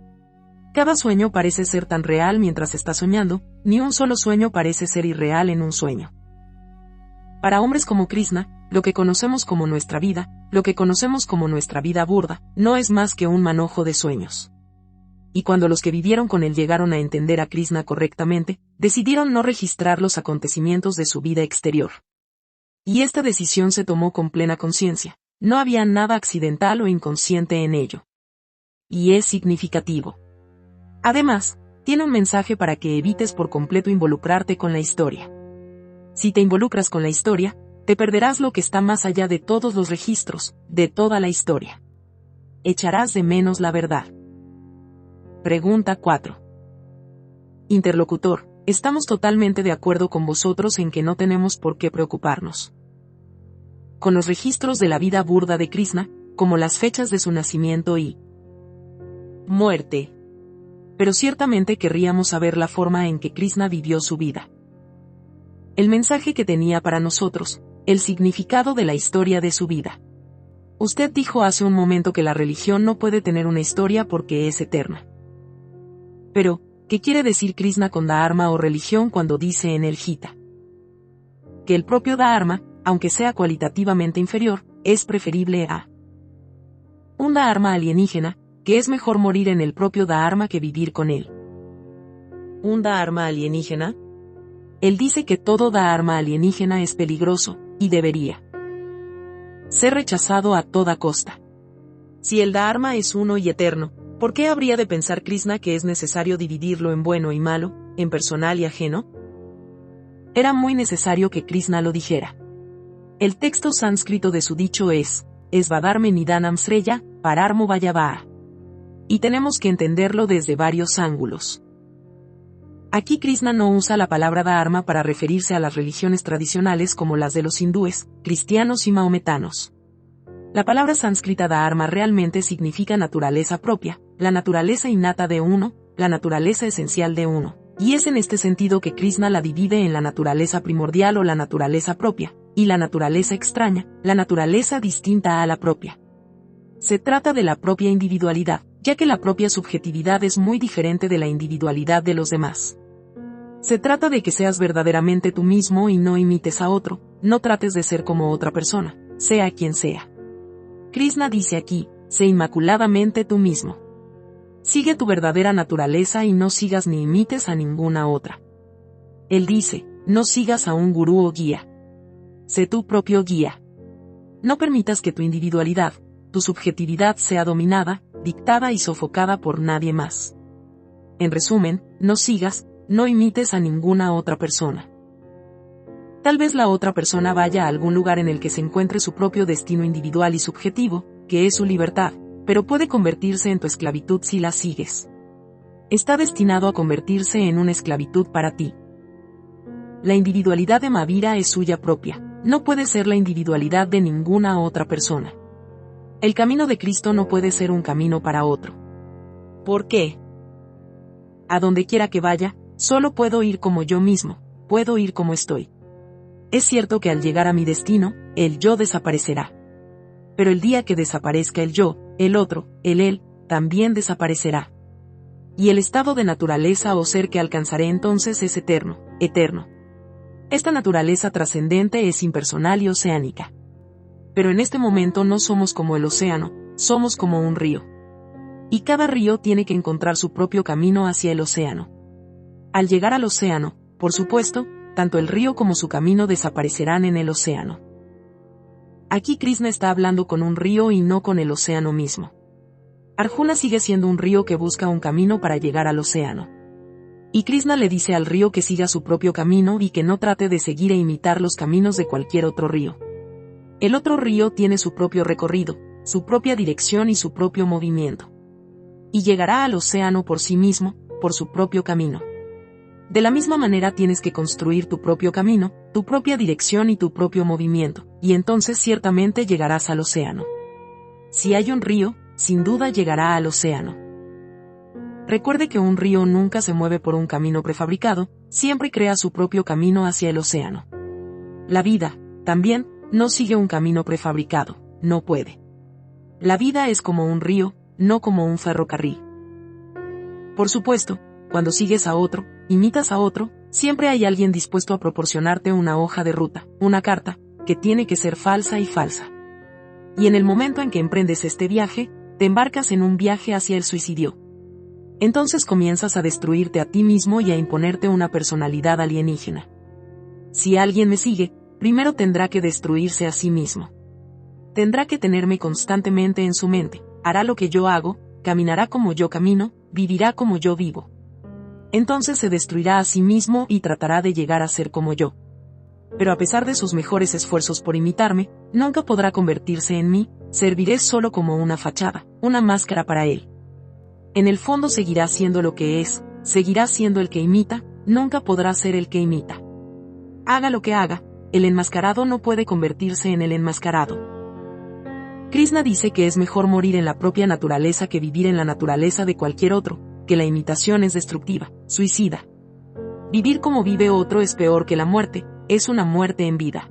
Cada sueño parece ser tan real mientras estás soñando, ni un solo sueño parece ser irreal en un sueño. Para hombres como Krishna, lo que conocemos como nuestra vida, lo que conocemos como nuestra vida burda, no es más que un manojo de sueños. Y cuando los que vivieron con él llegaron a entender a Krishna correctamente, decidieron no registrar los acontecimientos de su vida exterior. Y esta decisión se tomó con plena conciencia. No había nada accidental o inconsciente en ello. Y es significativo. Además, tiene un mensaje para que evites por completo involucrarte con la historia. Si te involucras con la historia, te perderás lo que está más allá de todos los registros, de toda la historia. Echarás de menos la verdad. Pregunta 4. Interlocutor, estamos totalmente de acuerdo con vosotros en que no tenemos por qué preocuparnos con los registros de la vida burda de Krishna, como las fechas de su nacimiento y muerte. Pero ciertamente querríamos saber la forma en que Krishna vivió su vida. El mensaje que tenía para nosotros, el significado de la historia de su vida. Usted dijo hace un momento que la religión no puede tener una historia porque es eterna. Pero, ¿qué quiere decir Krishna con Dharma o religión cuando dice en el Gita? Que el propio Dharma, aunque sea cualitativamente inferior, es preferible a un Dharma alienígena, que es mejor morir en el propio Dharma que vivir con él. ¿Un Dharma alienígena? Él dice que todo Dharma alienígena es peligroso, y debería ser rechazado a toda costa. Si el Dharma es uno y eterno, ¿por qué habría de pensar Krishna que es necesario dividirlo en bueno y malo, en personal y ajeno? Era muy necesario que Krishna lo dijera. El texto sánscrito de su dicho es, Esvadarme Nidanam Sreya, Pararmo Vayavaa. Y tenemos que entenderlo desde varios ángulos. Aquí Krishna no usa la palabra Dharma para referirse a las religiones tradicionales como las de los hindúes, cristianos y maometanos. La palabra sánscrita Dharma realmente significa naturaleza propia, la naturaleza innata de uno, la naturaleza esencial de uno. Y es en este sentido que Krishna la divide en la naturaleza primordial o la naturaleza propia, y la naturaleza extraña, la naturaleza distinta a la propia. Se trata de la propia individualidad, ya que la propia subjetividad es muy diferente de la individualidad de los demás. Se trata de que seas verdaderamente tú mismo y no imites a otro, no trates de ser como otra persona, sea quien sea. Krishna dice aquí, sé inmaculadamente tú mismo. Sigue tu verdadera naturaleza y no sigas ni imites a ninguna otra. Él dice, no sigas a un gurú o guía. Sé tu propio guía. No permitas que tu individualidad, tu subjetividad sea dominada, dictada y sofocada por nadie más. En resumen, no sigas, no imites a ninguna otra persona. Tal vez la otra persona vaya a algún lugar en el que se encuentre su propio destino individual y subjetivo, que es su libertad, pero puede convertirse en tu esclavitud si la sigues. Está destinado a convertirse en una esclavitud para ti. La individualidad de Mahavira es suya propia, no puede ser la individualidad de ninguna otra persona. El camino de Cristo no puede ser un camino para otro. ¿Por qué? A donde quiera que vaya, solo puedo ir como yo mismo, puedo ir como estoy. Es cierto que al llegar a mi destino, el yo desaparecerá. Pero el día que desaparezca el yo, el otro, el él, también desaparecerá. Y el estado de naturaleza o ser que alcanzaré entonces es eterno, eterno. Esta naturaleza trascendente es impersonal y oceánica. Pero en este momento no somos como el océano, somos como un río. Y cada río tiene que encontrar su propio camino hacia el océano. Al llegar al océano, por supuesto, tanto el río como su camino desaparecerán en el océano. Aquí Krishna está hablando con un río y no con el océano mismo. Arjuna sigue siendo un río que busca un camino para llegar al océano. Y Krishna le dice al río que siga su propio camino y que no trate de seguir e imitar los caminos de cualquier otro río. El otro río tiene su propio recorrido, su propia dirección y su propio movimiento. Y llegará al océano por sí mismo, por su propio camino. De la misma manera tienes que construir tu propio camino, tu propia dirección y tu propio movimiento, y entonces ciertamente llegarás al océano. Si hay un río, sin duda llegará al océano. Recuerde que un río nunca se mueve por un camino prefabricado, siempre crea su propio camino hacia el océano. La vida, también, no sigue un camino prefabricado, no puede. La vida es como un río, no como un ferrocarril. Por supuesto, cuando sigues a otro, imitas a otro, siempre hay alguien dispuesto a proporcionarte una hoja de ruta, una carta, que tiene que ser falsa y falsa. Y en el momento en que emprendes este viaje, te embarcas en un viaje hacia el suicidio. Entonces comienzas a destruirte a ti mismo y a imponerte una personalidad alienígena. Si alguien me sigue, primero tendrá que destruirse a sí mismo. Tendrá que tenerme constantemente en su mente, hará lo que yo hago, caminará como yo camino, vivirá como yo vivo. Entonces se destruirá a sí mismo y tratará de llegar a ser como yo. Pero a pesar de sus mejores esfuerzos por imitarme, nunca podrá convertirse en mí, serviré solo como una fachada, una máscara para él. En el fondo seguirá siendo lo que es, seguirá siendo el que imita, nunca podrá ser el que imita. Haga lo que haga, el enmascarado no puede convertirse en el enmascarado. Krishna dice que es mejor morir en la propia naturaleza que vivir en la naturaleza de cualquier otro, que la imitación es destructiva, suicida. Vivir como vive otro es peor que la muerte, es una muerte en vida.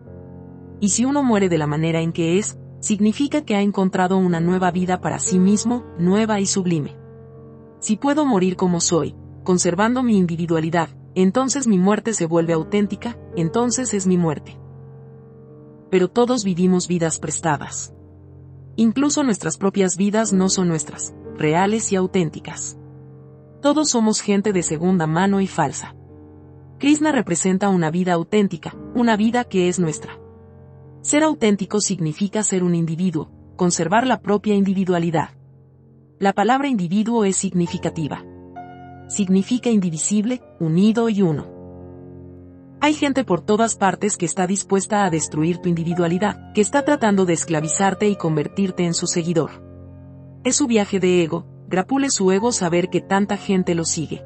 Y si uno muere de la manera en que es, significa que ha encontrado una nueva vida para sí mismo, nueva y sublime. Si puedo morir como soy, conservando mi individualidad, entonces mi muerte se vuelve auténtica, entonces es mi muerte. Pero todos vivimos vidas prestadas. Incluso nuestras propias vidas no son nuestras, reales y auténticas. Todos somos gente de segunda mano y falsa. Krishna representa una vida auténtica, una vida que es nuestra. Ser auténtico significa ser un individuo, conservar la propia individualidad. La palabra individuo es significativa. Significa indivisible, unido y uno. Hay gente por todas partes que está dispuesta a destruir tu individualidad, que está tratando de esclavizarte y convertirte en su seguidor. Es su viaje de ego, grapule su ego saber que tanta gente lo sigue.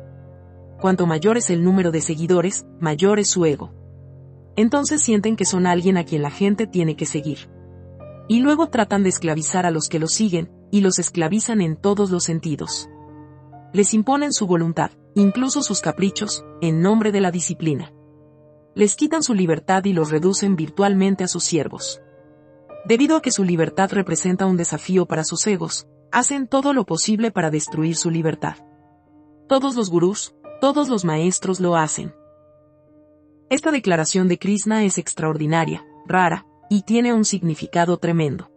Cuanto mayor es el número de seguidores, mayor es su ego. Entonces sienten que son alguien a quien la gente tiene que seguir. Y luego tratan de esclavizar a los que los siguen, y los esclavizan en todos los sentidos. Les imponen su voluntad, incluso sus caprichos, en nombre de la disciplina. Les quitan su libertad y los reducen virtualmente a sus siervos. Debido a que su libertad representa un desafío para sus egos, hacen todo lo posible para destruir su libertad. Todos los gurús, todos los maestros lo hacen. Esta declaración de Krishna es extraordinaria, rara, y tiene un significado tremendo.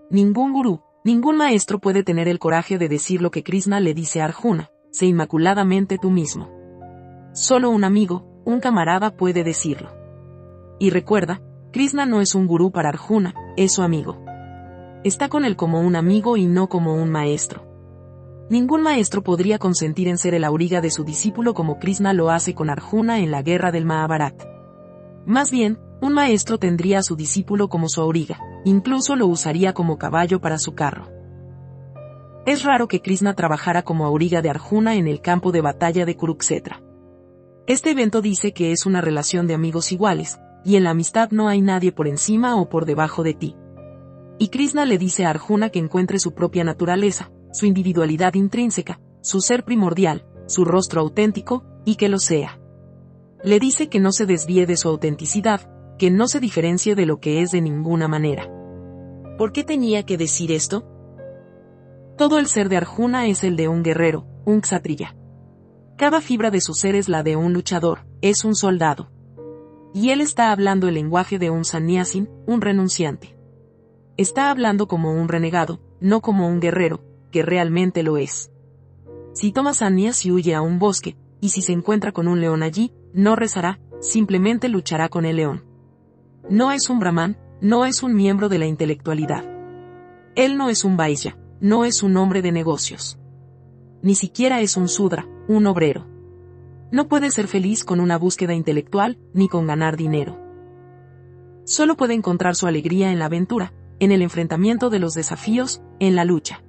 Ningún gurú, ningún maestro puede tener el coraje de decir lo que Krishna le dice a Arjuna, sé inmaculadamente tú mismo. Solo un amigo, un camarada puede decirlo. Y recuerda, Krishna no es un gurú para Arjuna, es su amigo. Está con él como un amigo y no como un maestro. Ningún maestro podría consentir en ser el auriga de su discípulo como Krishna lo hace con Arjuna en la guerra del Mahabharata. Más bien, un maestro tendría a su discípulo como su auriga, incluso lo usaría como caballo para su carro. Es raro que Krishna trabajara como auriga de Arjuna en el campo de batalla de Kurukshetra. Este evento dice que es una relación de amigos iguales, y en la amistad no hay nadie por encima o por debajo de ti. Y Krishna le dice a Arjuna que encuentre su propia naturaleza, su individualidad intrínseca, su ser primordial, su rostro auténtico, y que lo sea. Le dice que no se desvíe de su autenticidad, que no se diferencie de lo que es de ninguna manera. ¿Por qué tenía que decir esto? Todo el ser de Arjuna es el de un guerrero, un kshatriya. Cada fibra de su ser es la de un luchador, es un soldado. Y él está hablando el lenguaje de un sannyasin, un renunciante. Está hablando como un renegado, no como un guerrero, que realmente lo es. Si toma sannyas y huye a un bosque, y si se encuentra con un león allí, no rezará, simplemente luchará con el león. No es un brahman, no es un miembro de la intelectualidad. Él no es un vaishya, no es un hombre de negocios. Ni siquiera es un sudra, un obrero. No puede ser feliz con una búsqueda intelectual, ni con ganar dinero. Solo puede encontrar su alegría en la aventura, en el enfrentamiento de los desafíos, en la lucha.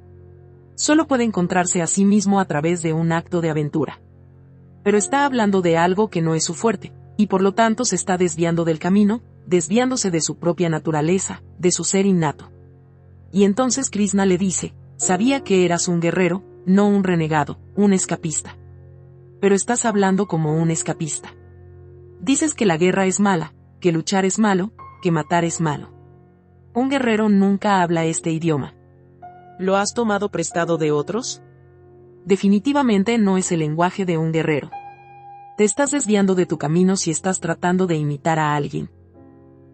Solo puede encontrarse a sí mismo a través de un acto de aventura. Pero está hablando de algo que no es su fuerte, y por lo tanto se está desviando del camino, desviándose de su propia naturaleza, de su ser innato. Y entonces Krishna le dice, sabía que eras un guerrero, no un renegado, un escapista. Pero estás hablando como un escapista. Dices que la guerra es mala, que luchar es malo, que matar es malo. Un guerrero nunca habla este idioma. ¿Lo has tomado prestado de otros? Definitivamente no es el lenguaje de un guerrero. Te estás desviando de tu camino si estás tratando de imitar a alguien.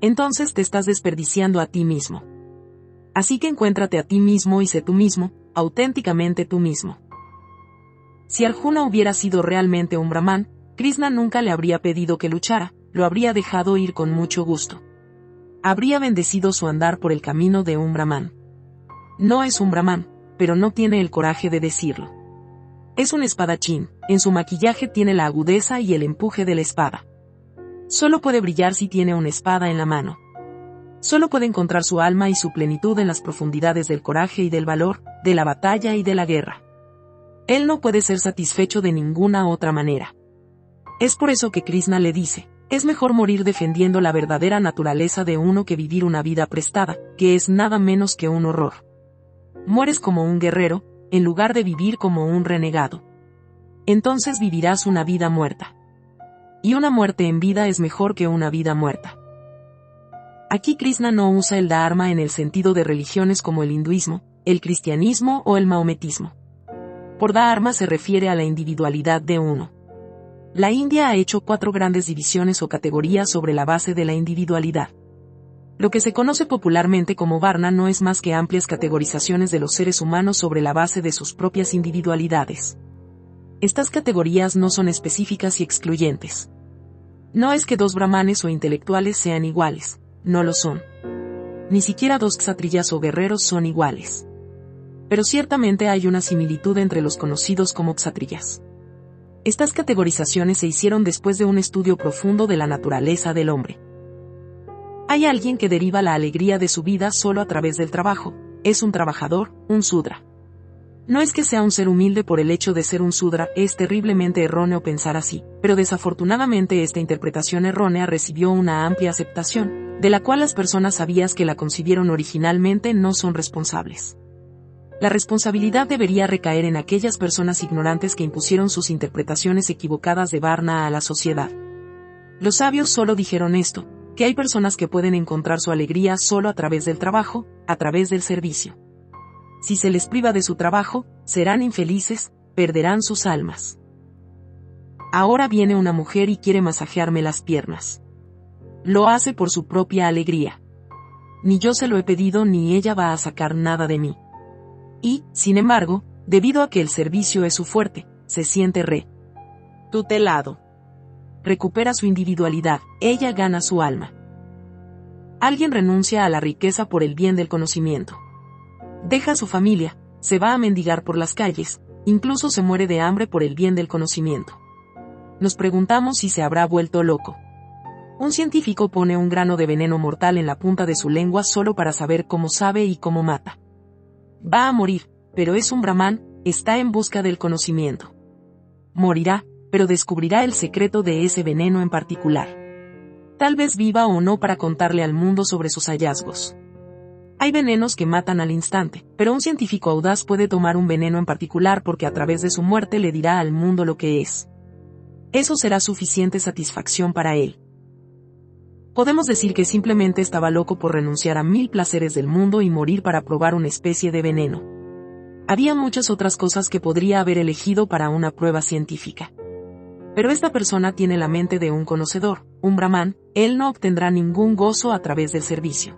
Entonces te estás desperdiciando a ti mismo. Así que encuéntrate a ti mismo y sé tú mismo, auténticamente tú mismo. Si Arjuna hubiera sido realmente un brahman, Krishna nunca le habría pedido que luchara, lo habría dejado ir con mucho gusto. Habría bendecido su andar por el camino de un brahman. No es un brahman, pero no tiene el coraje de decirlo. Es un espadachín, en su maquillaje tiene la agudeza y el empuje de la espada. Solo puede brillar si tiene una espada en la mano. Solo puede encontrar su alma y su plenitud en las profundidades del coraje y del valor, de la batalla y de la guerra. Él no puede ser satisfecho de ninguna otra manera. Es por eso que Krishna le dice, es mejor morir defendiendo la verdadera naturaleza de uno que vivir una vida prestada, que es nada menos que un horror. Mueres como un guerrero, en lugar de vivir como un renegado. Entonces vivirás una vida muerta. Y una muerte en vida es mejor que una vida muerta. Aquí Krishna no usa el dharma en el sentido de religiones como el hinduismo, el cristianismo o el maometismo. Por dharma se refiere a la individualidad de uno. La India ha hecho 4 grandes divisiones o categorías sobre la base de la individualidad. Lo que se conoce popularmente como varna no es más que amplias categorizaciones de los seres humanos sobre la base de sus propias individualidades. Estas categorías no son específicas y excluyentes. No es que 2 brahmanes o intelectuales sean iguales, no lo son. Ni siquiera 2 kshatriyas o guerreros son iguales. Pero ciertamente hay una similitud entre los conocidos como kshatriyas. Estas categorizaciones se hicieron después de un estudio profundo de la naturaleza del hombre. Hay alguien que deriva la alegría de su vida solo a través del trabajo, es un trabajador, un sudra. No es que sea un ser humilde por el hecho de ser un sudra, es terriblemente erróneo pensar así, pero desafortunadamente esta interpretación errónea recibió una amplia aceptación, de la cual las personas sabias que la concibieron originalmente no son responsables. La responsabilidad debería recaer en aquellas personas ignorantes que impusieron sus interpretaciones equivocadas de varna a la sociedad. Los sabios solo dijeron esto, que hay personas que pueden encontrar su alegría solo a través del trabajo, a través del servicio. Si se les priva de su trabajo, serán infelices, perderán sus almas. Ahora viene una mujer y quiere masajearme las piernas. Lo hace por su propia alegría. Ni yo se lo he pedido ni ella va a sacar nada de mí. Y, sin embargo, debido a que el servicio es su fuerte, se siente tutelado. Recupera su individualidad, ella gana su alma. Alguien renuncia a la riqueza por el bien del conocimiento. Deja a su familia, se va a mendigar por las calles, incluso se muere de hambre por el bien del conocimiento. Nos preguntamos si se habrá vuelto loco. Un científico pone un grano de veneno mortal en la punta de su lengua solo para saber cómo sabe y cómo mata. Va a morir, pero es un brahman, está en busca del conocimiento. Morirá, pero descubrirá el secreto de ese veneno en particular. Tal vez viva o no para contarle al mundo sobre sus hallazgos. Hay venenos que matan al instante, pero un científico audaz puede tomar un veneno en particular porque a través de su muerte le dirá al mundo lo que es. Eso será suficiente satisfacción para él. Podemos decir que simplemente estaba loco por renunciar a 1000 placeres del mundo y morir para probar una especie de veneno. Había muchas otras cosas que podría haber elegido para una prueba científica. Pero esta persona tiene la mente de un conocedor, un brahman, él no obtendrá ningún gozo a través del servicio.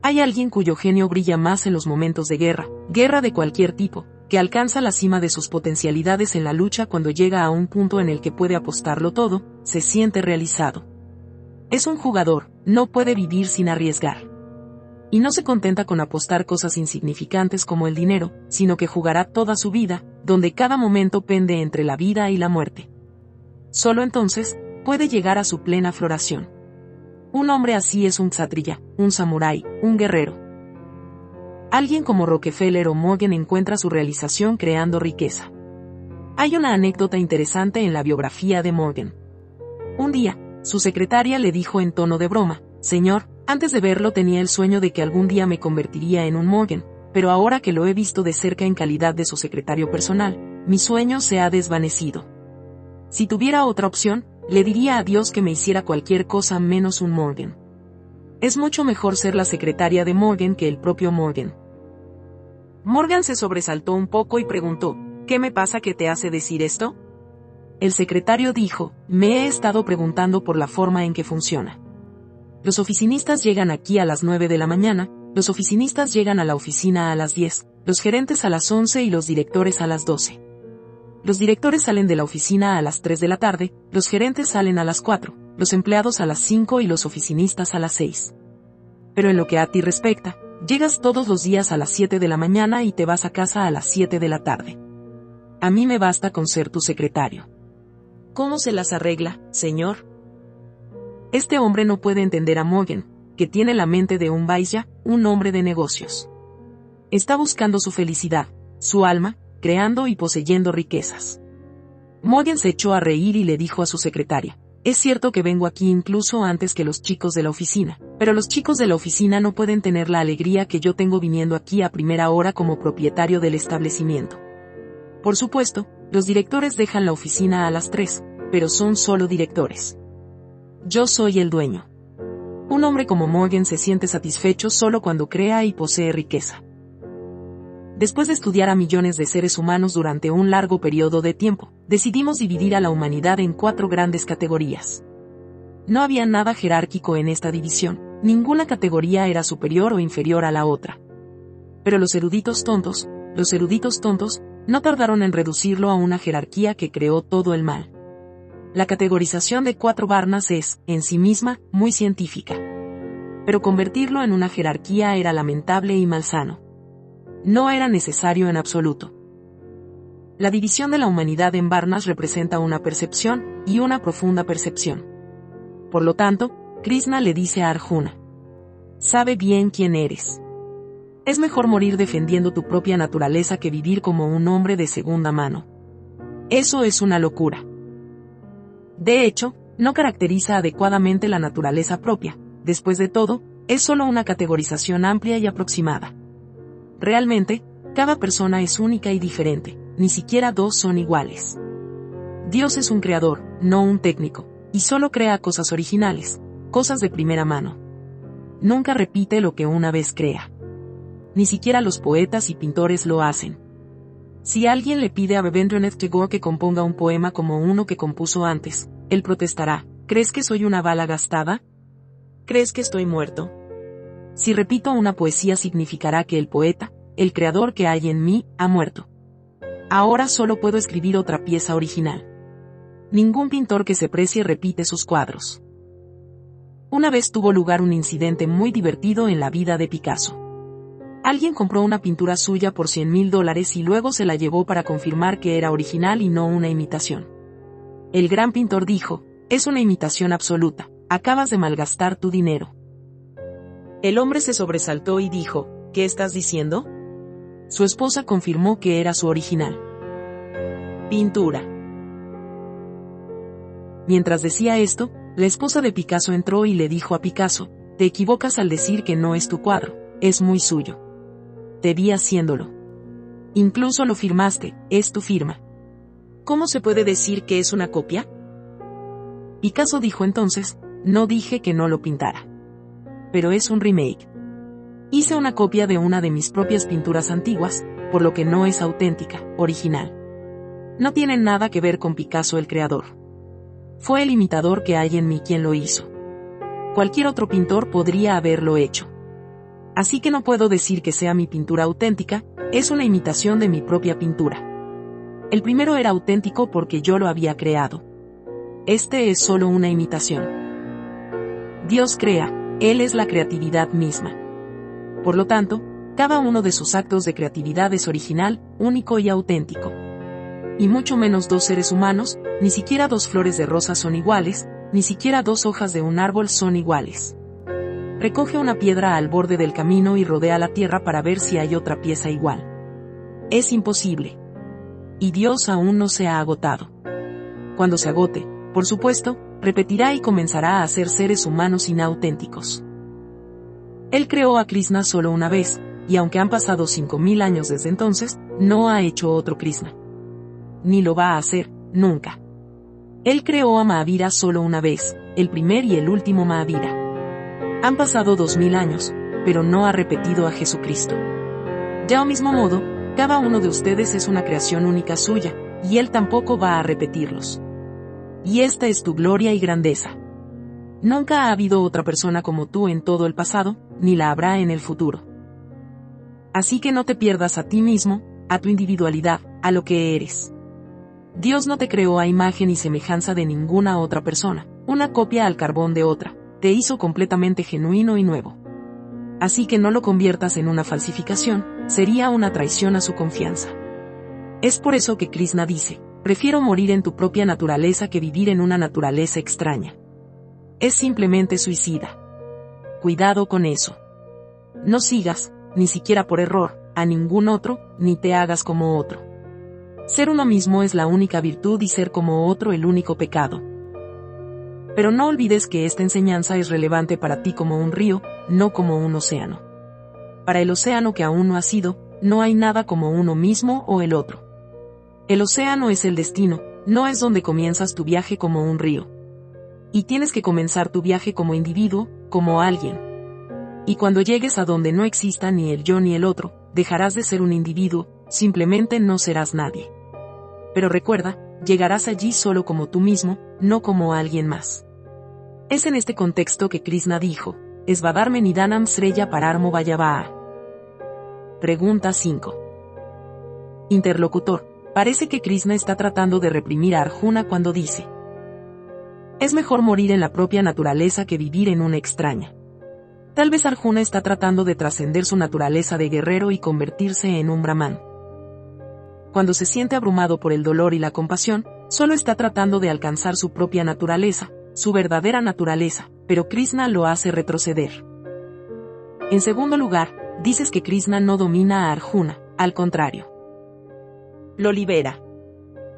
Hay alguien cuyo genio brilla más en los momentos de guerra de cualquier tipo, que alcanza la cima de sus potencialidades en la lucha cuando llega a un punto en el que puede apostarlo todo, se siente realizado. Es un jugador, no puede vivir sin arriesgar. Y no se contenta con apostar cosas insignificantes como el dinero, sino que jugará toda su vida, donde cada momento pende entre la vida y la muerte. Solo entonces, puede llegar a su plena floración. Un hombre así es un kshatriya, un samurái, un guerrero. Alguien como Rockefeller o Morgan encuentra su realización creando riqueza. Hay una anécdota interesante en la biografía de Morgan. Un día, su secretaria le dijo en tono de broma, «Señor, antes de verlo tenía el sueño de que algún día me convertiría en un Morgan, pero ahora que lo he visto de cerca en calidad de su secretario personal, mi sueño se ha desvanecido. Si tuviera otra opción, le diría a Dios que me hiciera cualquier cosa menos un Morgan. Es mucho mejor ser la secretaria de Morgan que el propio Morgan». Morgan se sobresaltó un poco y preguntó, ¿qué me pasa que te hace decir esto? El secretario dijo, me he estado preguntando por la forma en que funciona. Los oficinistas llegan aquí a las 9 de la mañana, los oficinistas llegan a la oficina a las 10, los gerentes a las 11 y los directores a las 12. Los directores salen de la oficina a las 3 de la tarde, los gerentes salen a las 4, los empleados a las 5 y los oficinistas a las 6. Pero en lo que a ti respecta, llegas todos los días a las 7 de la mañana y te vas a casa a las 7 de la tarde. A mí me basta con ser tu secretario. ¿Cómo se las arregla, señor? Este hombre no puede entender a Morgan, que tiene la mente de un Baisya, un hombre de negocios. Está buscando su felicidad, su alma, creando y poseyendo riquezas. Morgan se echó a reír y le dijo a su secretaria, es cierto que vengo aquí incluso antes que los chicos de la oficina, pero los chicos de la oficina no pueden tener la alegría que yo tengo viniendo aquí a primera hora como propietario del establecimiento. Por supuesto, los directores dejan la oficina a las 3, pero son solo directores. Yo soy el dueño. Un hombre como Morgan se siente satisfecho solo cuando crea y posee riqueza. Después de estudiar a millones de seres humanos durante un largo periodo de tiempo, decidimos dividir a la humanidad en 4 grandes categorías. No había nada jerárquico en esta división, ninguna categoría era superior o inferior a la otra. Pero los eruditos tontos, no tardaron en reducirlo a una jerarquía que creó todo el mal. La categorización de 4 Varnas es, en sí misma, muy científica. Pero convertirlo en una jerarquía era lamentable y malsano. No era necesario en absoluto. La división de la humanidad en Varnas representa una percepción, y una profunda percepción. Por lo tanto, Krishna le dice a Arjuna: sabe bien quién eres. Es mejor morir defendiendo tu propia naturaleza que vivir como un hombre de segunda mano. Eso es una locura. De hecho, no caracteriza adecuadamente la naturaleza propia, después de todo, es solo una categorización amplia y aproximada. Realmente, cada persona es única y diferente, ni siquiera 2 son iguales. Dios es un creador, no un técnico, y solo crea cosas originales, cosas de primera mano. Nunca repite lo que una vez crea. Ni siquiera los poetas y pintores lo hacen. Si alguien le pide a Rabindranath Tagore que componga un poema como uno que compuso antes, él protestará: ¿crees que soy una bala gastada? ¿Crees que estoy muerto? Si repito una poesía significará que el poeta, el creador que hay en mí, ha muerto. Ahora solo puedo escribir otra pieza original. Ningún pintor que se precie repite sus cuadros. Una vez tuvo lugar un incidente muy divertido en la vida de Picasso. Alguien compró una pintura suya por $100,000 y luego se la llevó para confirmar que era original y no una imitación. El gran pintor dijo: es una imitación absoluta, acabas de malgastar tu dinero. El hombre se sobresaltó y dijo: ¿qué estás diciendo? Su esposa confirmó que era su original pintura. Mientras decía esto, la esposa de Picasso entró y le dijo a Picasso: te equivocas al decir que no es tu cuadro, es muy suyo. Te vi haciéndolo. Incluso lo firmaste, es tu firma. ¿Cómo se puede decir que es una copia? Picasso dijo entonces: no dije que no lo pintara. Pero es un remake. Hice una copia de una de mis propias pinturas antiguas, por lo que no es auténtica, original. No tiene nada que ver con Picasso el creador. Fue el imitador que hay en mí quien lo hizo. Cualquier otro pintor podría haberlo hecho. Así que no puedo decir que sea mi pintura auténtica, es una imitación de mi propia pintura. El primero era auténtico porque yo lo había creado. Este es solo una imitación. Dios crea, Él es la creatividad misma. Por lo tanto, cada uno de sus actos de creatividad es original, único y auténtico. Y mucho menos 2 seres humanos, ni siquiera 2 flores de rosa son iguales, ni siquiera 2 hojas de un árbol son iguales. Recoge una piedra al borde del camino y rodea la tierra para ver si hay otra pieza igual. Es imposible. Y Dios aún no se ha agotado. Cuando se agote, por supuesto, repetirá y comenzará a hacer seres humanos inauténticos. Él creó a Krishna solo una vez, y aunque han pasado 5,000 años desde entonces, no ha hecho otro Krishna. Ni lo va a hacer, nunca. Él creó a Mahavira solo una vez, el primer y el último Mahavira. Han pasado 2000 años, pero no ha repetido a Jesucristo. Ya al mismo modo, cada uno de ustedes es una creación única suya, y Él tampoco va a repetirlos. Y esta es tu gloria y grandeza. Nunca ha habido otra persona como tú en todo el pasado, ni la habrá en el futuro. Así que no te pierdas a ti mismo, a tu individualidad, a lo que eres. Dios no te creó a imagen y semejanza de ninguna otra persona, una copia al carbón de otra, te hizo completamente genuino y nuevo. Así que no lo conviertas en una falsificación, sería una traición a su confianza. Es por eso que Krishna dice, prefiero morir en tu propia naturaleza que vivir en una naturaleza extraña. Es simplemente suicida. Cuidado con eso. No sigas, ni siquiera por error, a ningún otro, ni te hagas como otro. Ser uno mismo es la única virtud y ser como otro el único pecado. Pero no olvides que esta enseñanza es relevante para ti como un río, no como un océano. Para el océano que aún no ha sido, no hay nada como uno mismo o el otro. El océano es el destino, no es donde comienzas tu viaje como un río. Y tienes que comenzar tu viaje como individuo, como alguien. Y cuando llegues a donde no exista ni el yo ni el otro, dejarás de ser un individuo, simplemente no serás nadie. Pero recuerda, llegarás allí solo como tú mismo, no como alguien más. Es en este contexto que Krishna dijo, Svadharme Nidanam Sreya Pararmo Vayavaa. Pregunta 5. Interlocutor, parece que Krishna está tratando de reprimir a Arjuna cuando dice: es mejor morir en la propia naturaleza que vivir en una extraña. Tal vez Arjuna está tratando de trascender su naturaleza de guerrero y convertirse en un brahman. Cuando se siente abrumado por el dolor y la compasión, solo está tratando de alcanzar su propia naturaleza, su verdadera naturaleza, pero Krishna lo hace retroceder. En segundo lugar, dices que Krishna no domina a Arjuna, al contrario. Lo libera.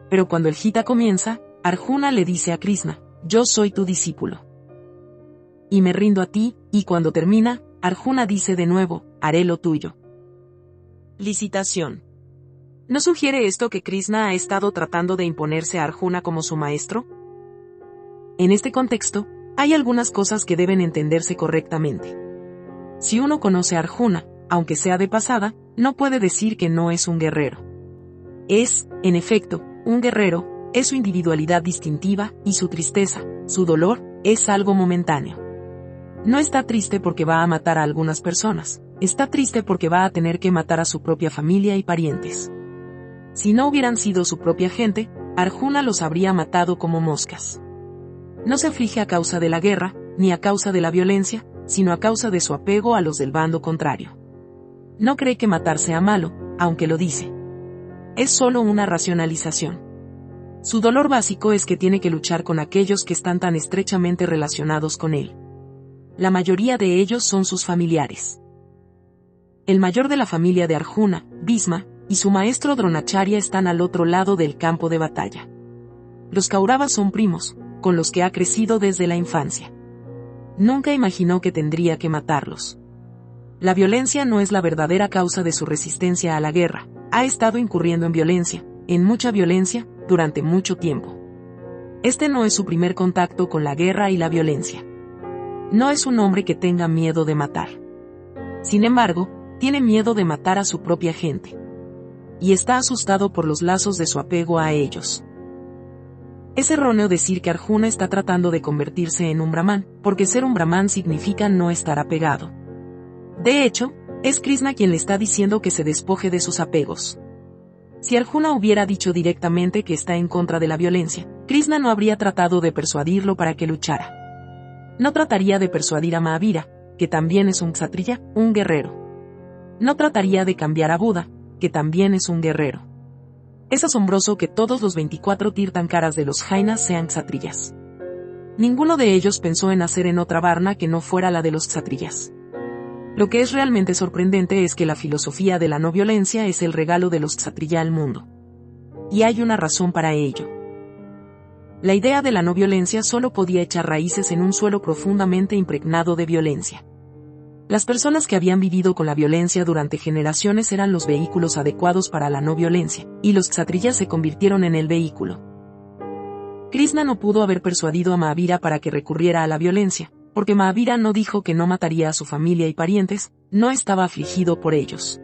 Pero cuando el Gita comienza, Arjuna le dice a Krishna: yo soy tu discípulo. Y me rindo a ti, y cuando termina, Arjuna dice de nuevo, haré lo tuyo. Licitación. ¿No sugiere esto que Krishna ha estado tratando de imponerse a Arjuna como su maestro? En este contexto, hay algunas cosas que deben entenderse correctamente. Si uno conoce a Arjuna, aunque sea de pasada, no puede decir que no es un guerrero. Es, en efecto, un guerrero, es su individualidad distintiva, y su tristeza, su dolor, es algo momentáneo. No está triste porque va a matar a algunas personas, está triste porque va a tener que matar a su propia familia y parientes. Si no hubieran sido su propia gente, Arjuna los habría matado como moscas. No se aflige a causa de la guerra, ni a causa de la violencia, sino a causa de su apego a los del bando contrario. No cree que matar sea malo, aunque lo dice. Es solo una racionalización. Su dolor básico es que tiene que luchar con aquellos que están tan estrechamente relacionados con él. La mayoría de ellos son sus familiares. El mayor de la familia de Arjuna, Bhisma, y su maestro Dronacharya están al otro lado del campo de batalla. Los Kauravas son primos, con los que ha crecido desde la infancia. Nunca imaginó que tendría que matarlos. La violencia no es la verdadera causa de su resistencia a la guerra, ha estado incurriendo en violencia, en mucha violencia, durante mucho tiempo. Este no es su primer contacto con la guerra y la violencia. No es un hombre que tenga miedo de matar. Sin embargo, tiene miedo de matar a su propia gente. Y está asustado por los lazos de su apego a ellos. Es erróneo decir que Arjuna está tratando de convertirse en un brahman, porque ser un brahman significa no estar apegado. De hecho, es Krishna quien le está diciendo que se despoje de sus apegos. Si Arjuna hubiera dicho directamente que está en contra de la violencia, Krishna no habría tratado de persuadirlo para que luchara. No trataría de persuadir a Mahavira, que también es un kshatriya, un guerrero. No trataría de cambiar a Buda, que también es un guerrero. Es asombroso que todos los 24 tirthankaras de los Jainas sean kshatriyas. Ninguno de ellos pensó en nacer en otra varna que no fuera la de los kshatriyas. Lo que es realmente sorprendente es que la filosofía de la no violencia es el regalo de los kshatriya al mundo. Y hay una razón para ello. La idea de la no violencia solo podía echar raíces en un suelo profundamente impregnado de violencia. Las personas que habían vivido con la violencia durante generaciones eran los vehículos adecuados para la no violencia, y los kshatriyas se convirtieron en el vehículo. Krishna no pudo haber persuadido a Mahavira para que recurriera a la violencia, porque Mahavira no dijo que no mataría a su familia y parientes, no estaba afligido por ellos.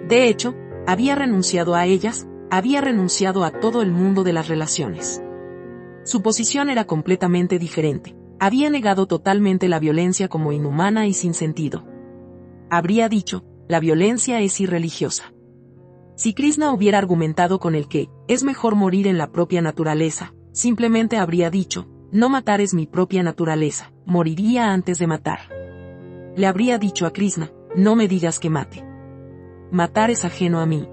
De hecho, había renunciado a ellas, había renunciado a todo el mundo de las relaciones. Su posición era completamente diferente. Había negado totalmente la violencia como inhumana y sin sentido. Habría dicho, la violencia es irreligiosa. Si Krishna hubiera argumentado con el que, es mejor morir en la propia naturaleza, simplemente habría dicho, no matar es mi propia naturaleza, moriría antes de matar. Le habría dicho a Krishna, no me digas que mate. Matar es ajeno a mí.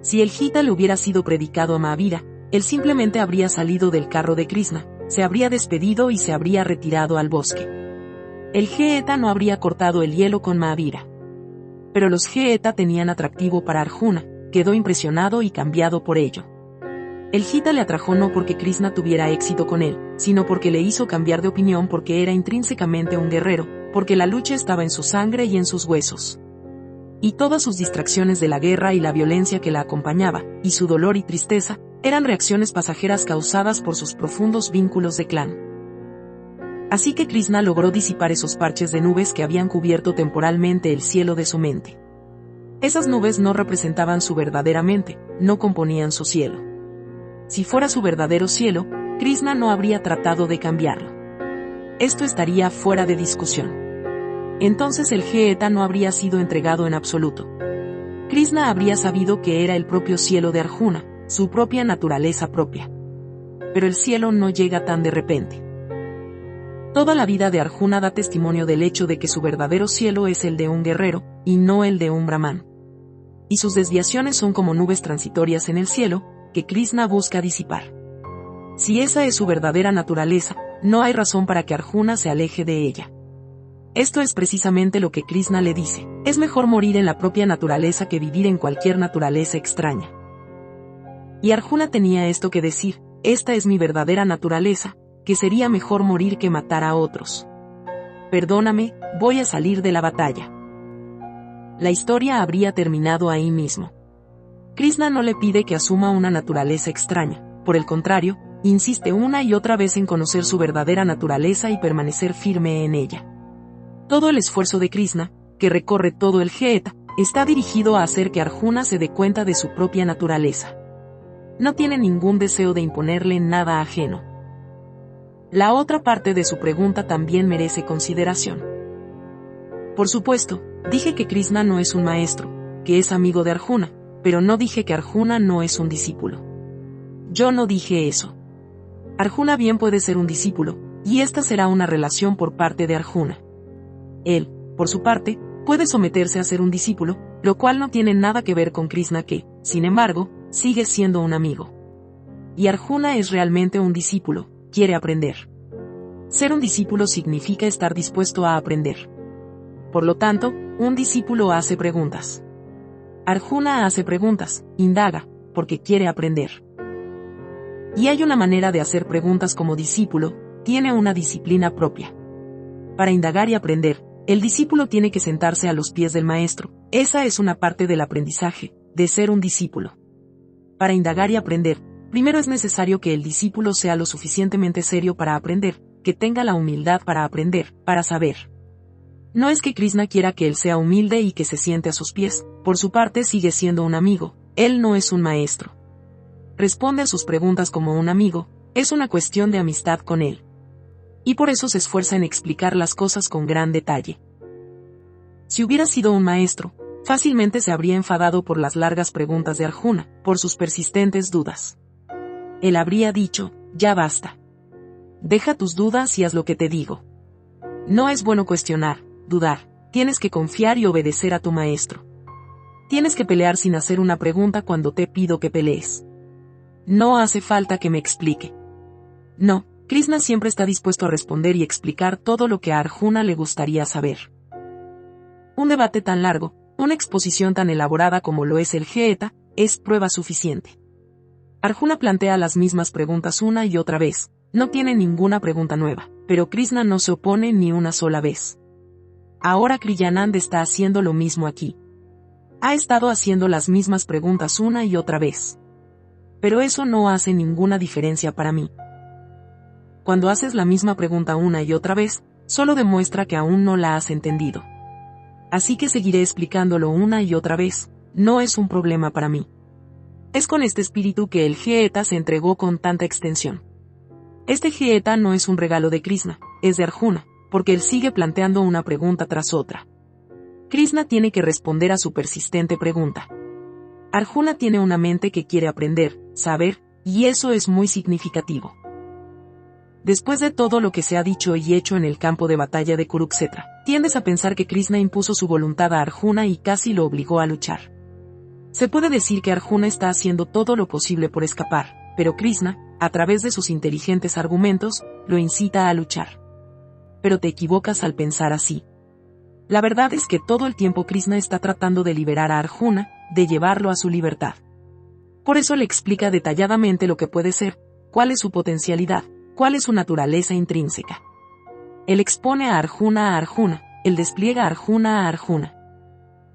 Si el Gita le hubiera sido predicado a Mahavira, él simplemente habría salido del carro de Krishna, se habría despedido y se habría retirado al bosque. El Gita no habría cortado el hielo con Mahavira. Pero los Gita tenían atractivo para Arjuna, quedó impresionado y cambiado por ello. El Gita le atrajo no porque Krishna tuviera éxito con él, sino porque le hizo cambiar de opinión porque era intrínsecamente un guerrero, porque la lucha estaba en su sangre y en sus huesos. Y todas sus distracciones de la guerra y la violencia que la acompañaba, y su dolor y tristeza, eran reacciones pasajeras causadas por sus profundos vínculos de clan. Así que Krishna logró disipar esos parches de nubes que habían cubierto temporalmente el cielo de su mente. Esas nubes no representaban su verdadera mente, no componían su cielo. Si fuera su verdadero cielo, Krishna no habría tratado de cambiarlo. Esto estaría fuera de discusión. Entonces el Gita no habría sido entregado en absoluto. Krishna habría sabido que era el propio cielo de Arjuna, su propia naturaleza propia. Pero el cielo no llega tan de repente. Toda la vida de Arjuna da testimonio del hecho de que su verdadero cielo es el de un guerrero, y no el de un brahman. Y sus desviaciones son como nubes transitorias en el cielo, que Krishna busca disipar. Si esa es su verdadera naturaleza, no hay razón para que Arjuna se aleje de ella. Esto es precisamente lo que Krishna le dice, es mejor morir en la propia naturaleza que vivir en cualquier naturaleza extraña. Y Arjuna tenía esto que decir, esta es mi verdadera naturaleza, que sería mejor morir que matar a otros. Perdóname, voy a salir de la batalla. La historia habría terminado ahí mismo. Krishna no le pide que asuma una naturaleza extraña, por el contrario, insiste una y otra vez en conocer su verdadera naturaleza y permanecer firme en ella. Todo el esfuerzo de Krishna, que recorre todo el Gita, está dirigido a hacer que Arjuna se dé cuenta de su propia naturaleza. No tiene ningún deseo de imponerle nada ajeno. La otra parte de su pregunta también merece consideración. Por supuesto, dije que Krishna no es un maestro, que es amigo de Arjuna, pero no dije que Arjuna no es un discípulo. Yo no dije eso. Arjuna bien puede ser un discípulo, y esta será una relación por parte de Arjuna. Él, por su parte, puede someterse a ser un discípulo, lo cual no tiene nada que ver con Krishna que, sin embargo, sigue siendo un amigo. Y Arjuna es realmente un discípulo, quiere aprender. Ser un discípulo significa estar dispuesto a aprender. Por lo tanto, un discípulo hace preguntas. Arjuna hace preguntas, indaga, porque quiere aprender. Y hay una manera de hacer preguntas como discípulo, tiene una disciplina propia. Para indagar y aprender, el discípulo tiene que sentarse a los pies del maestro, esa es una parte del aprendizaje, de ser un discípulo. Para indagar y aprender, primero es necesario que el discípulo sea lo suficientemente serio para aprender, que tenga la humildad para aprender, para saber. No es que Krishna quiera que él sea humilde y que se siente a sus pies, por su parte sigue siendo un amigo, él no es un maestro. Responde a sus preguntas como un amigo, es una cuestión de amistad con él. Y por eso se esfuerza en explicar las cosas con gran detalle. Si hubiera sido un maestro, fácilmente se habría enfadado por las largas preguntas de Arjuna, por sus persistentes dudas. Él habría dicho, ya basta. Deja tus dudas y haz lo que te digo. No es bueno cuestionar, dudar, tienes que confiar y obedecer a tu maestro. Tienes que pelear sin hacer una pregunta cuando te pido que pelees. No hace falta que me explique. No, Krishna siempre está dispuesto a responder y explicar todo lo que a Arjuna le gustaría saber. Un debate tan largo, una exposición tan elaborada como lo es el Gita, es prueba suficiente. Arjuna plantea las mismas preguntas una y otra vez, no tiene ninguna pregunta nueva, pero Krishna no se opone ni una sola vez. Ahora Kriyananda está haciendo lo mismo aquí. Ha estado haciendo las mismas preguntas una y otra vez. Pero eso no hace ninguna diferencia para mí. Cuando haces la misma pregunta una y otra vez, solo demuestra que aún no la has entendido. Así que seguiré explicándolo una y otra vez, no es un problema para mí. Es con este espíritu que el Geta se entregó con tanta extensión. Este Geta no es un regalo de Krishna, es de Arjuna, porque él sigue planteando una pregunta tras otra. Krishna tiene que responder a su persistente pregunta. Arjuna tiene una mente que quiere aprender, saber, y eso es muy significativo. Después de todo lo que se ha dicho y hecho en el campo de batalla de Kurukshetra, tiendes a pensar que Krishna impuso su voluntad a Arjuna y casi lo obligó a luchar. Se puede decir que Arjuna está haciendo todo lo posible por escapar, pero Krishna, a través de sus inteligentes argumentos, lo incita a luchar. Pero te equivocas al pensar así. La verdad es que todo el tiempo Krishna está tratando de liberar a Arjuna, de llevarlo a su libertad. Por eso le explica detalladamente lo que puede ser, cuál es su potencialidad, cuál es su naturaleza intrínseca. Él expone a Arjuna, él despliega a Arjuna.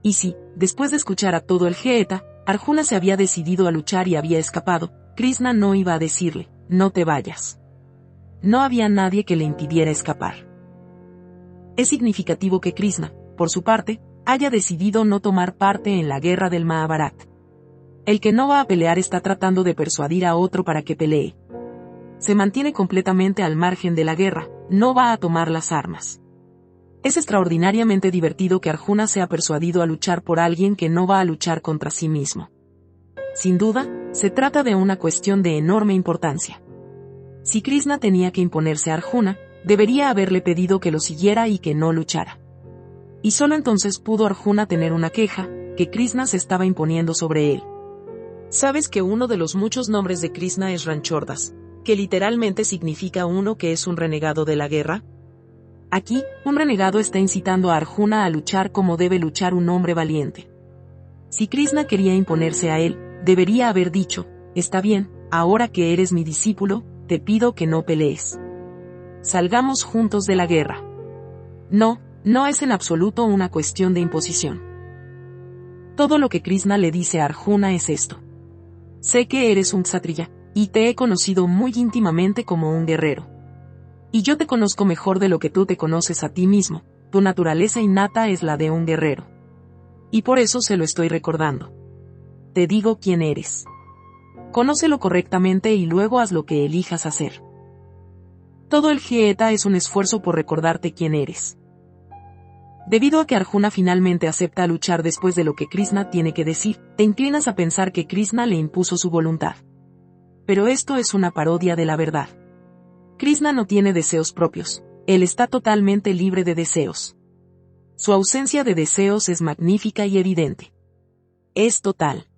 Y si, después de escuchar a todo el Geta, Arjuna se había decidido a luchar y había escapado, Krishna no iba a decirle, no te vayas. No había nadie que le impidiera escapar. Es significativo que Krishna, por su parte, haya decidido no tomar parte en la guerra del Mahabharata. El que no va a pelear está tratando de persuadir a otro para que pelee. Se mantiene completamente al margen de la guerra, no va a tomar las armas. Es extraordinariamente divertido que Arjuna sea persuadido a luchar por alguien que no va a luchar contra sí mismo. Sin duda, se trata de una cuestión de enorme importancia. Si Krishna tenía que imponerse a Arjuna, debería haberle pedido que lo siguiera y que no luchara. Y solo entonces pudo Arjuna tener una queja, que Krishna se estaba imponiendo sobre él. ¿Sabes que uno de los muchos nombres de Krishna es Ranchordas, que literalmente significa uno que es un renegado de la guerra? Aquí, un renegado está incitando a Arjuna a luchar como debe luchar un hombre valiente. Si Krishna quería imponerse a él, debería haber dicho, está bien, ahora que eres mi discípulo, te pido que no pelees. Salgamos juntos de la guerra. No, no es en absoluto una cuestión de imposición. Todo lo que Krishna le dice a Arjuna es esto. Sé que eres un kshatriya, y te he conocido muy íntimamente como un guerrero. Y yo te conozco mejor de lo que tú te conoces a ti mismo, tu naturaleza innata es la de un guerrero. Y por eso se lo estoy recordando. Te digo quién eres. Conócelo correctamente y luego haz lo que elijas hacer. Todo el Geta es un esfuerzo por recordarte quién eres. Debido a que Arjuna finalmente acepta luchar después de lo que Krishna tiene que decir, te inclinas a pensar que Krishna le impuso su voluntad. Pero esto es una parodia de la verdad. Krishna no tiene deseos propios, él está totalmente libre de deseos. Su ausencia de deseos es magnífica y evidente. Es total.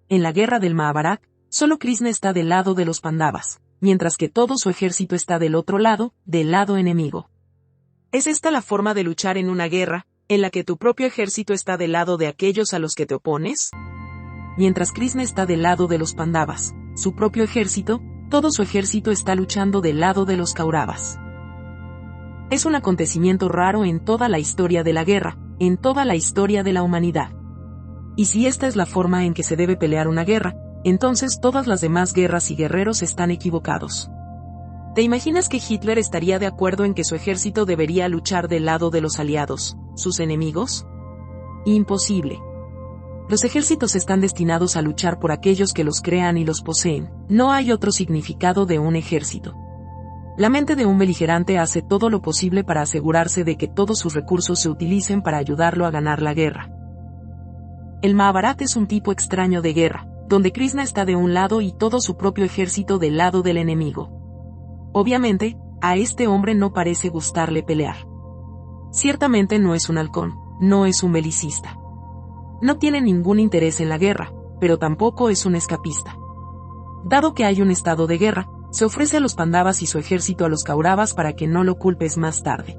En la guerra del Mahabharata, solo Krishna está del lado de los Pandavas, mientras que todo su ejército está del otro lado, del lado enemigo. ¿Es esta la forma de luchar en una guerra, en la que tu propio ejército está del lado de aquellos a los que te opones? Mientras Krishna está del lado de los Pandavas, su propio ejército, todo su ejército está luchando del lado de los Kauravas. Es un acontecimiento raro en toda la historia de la guerra, en toda la historia de la humanidad. Y si esta es la forma en que se debe pelear una guerra, entonces todas las demás guerras y guerreros están equivocados. ¿Te imaginas que Hitler estaría de acuerdo en que su ejército debería luchar del lado de los aliados, sus enemigos? Imposible. Los ejércitos están destinados a luchar por aquellos que los crean y los poseen. No hay otro significado de un ejército. La mente de un beligerante hace todo lo posible para asegurarse de que todos sus recursos se utilicen para ayudarlo a ganar la guerra. El Mahabharata es un tipo extraño de guerra, donde Krishna está de un lado y todo su propio ejército del lado del enemigo. Obviamente, a este hombre no parece gustarle pelear. Ciertamente no es un halcón, no es un belicista. No tiene ningún interés en la guerra, pero tampoco es un escapista. Dado que hay un estado de guerra, se ofrece a los Pandavas y su ejército a los Kauravas para que no lo culpes más tarde.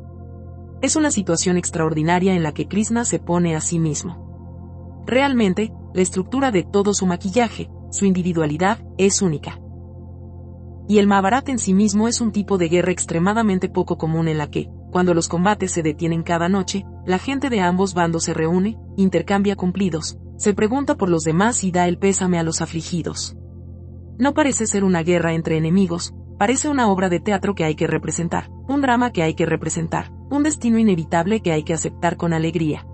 Es una situación extraordinaria en la que Krishna se pone a sí mismo. Realmente, la estructura de todo su maquillaje, su individualidad, es única. Y el Mahabharata en sí mismo es un tipo de guerra extremadamente poco común en la que, cuando los combates se detienen cada noche, la gente de ambos bandos se reúne, intercambia cumplidos, se pregunta por los demás y da el pésame a los afligidos. No parece ser una guerra entre enemigos, parece una obra de teatro que hay que representar, un drama que hay que representar, un destino inevitable que hay que aceptar con alegría.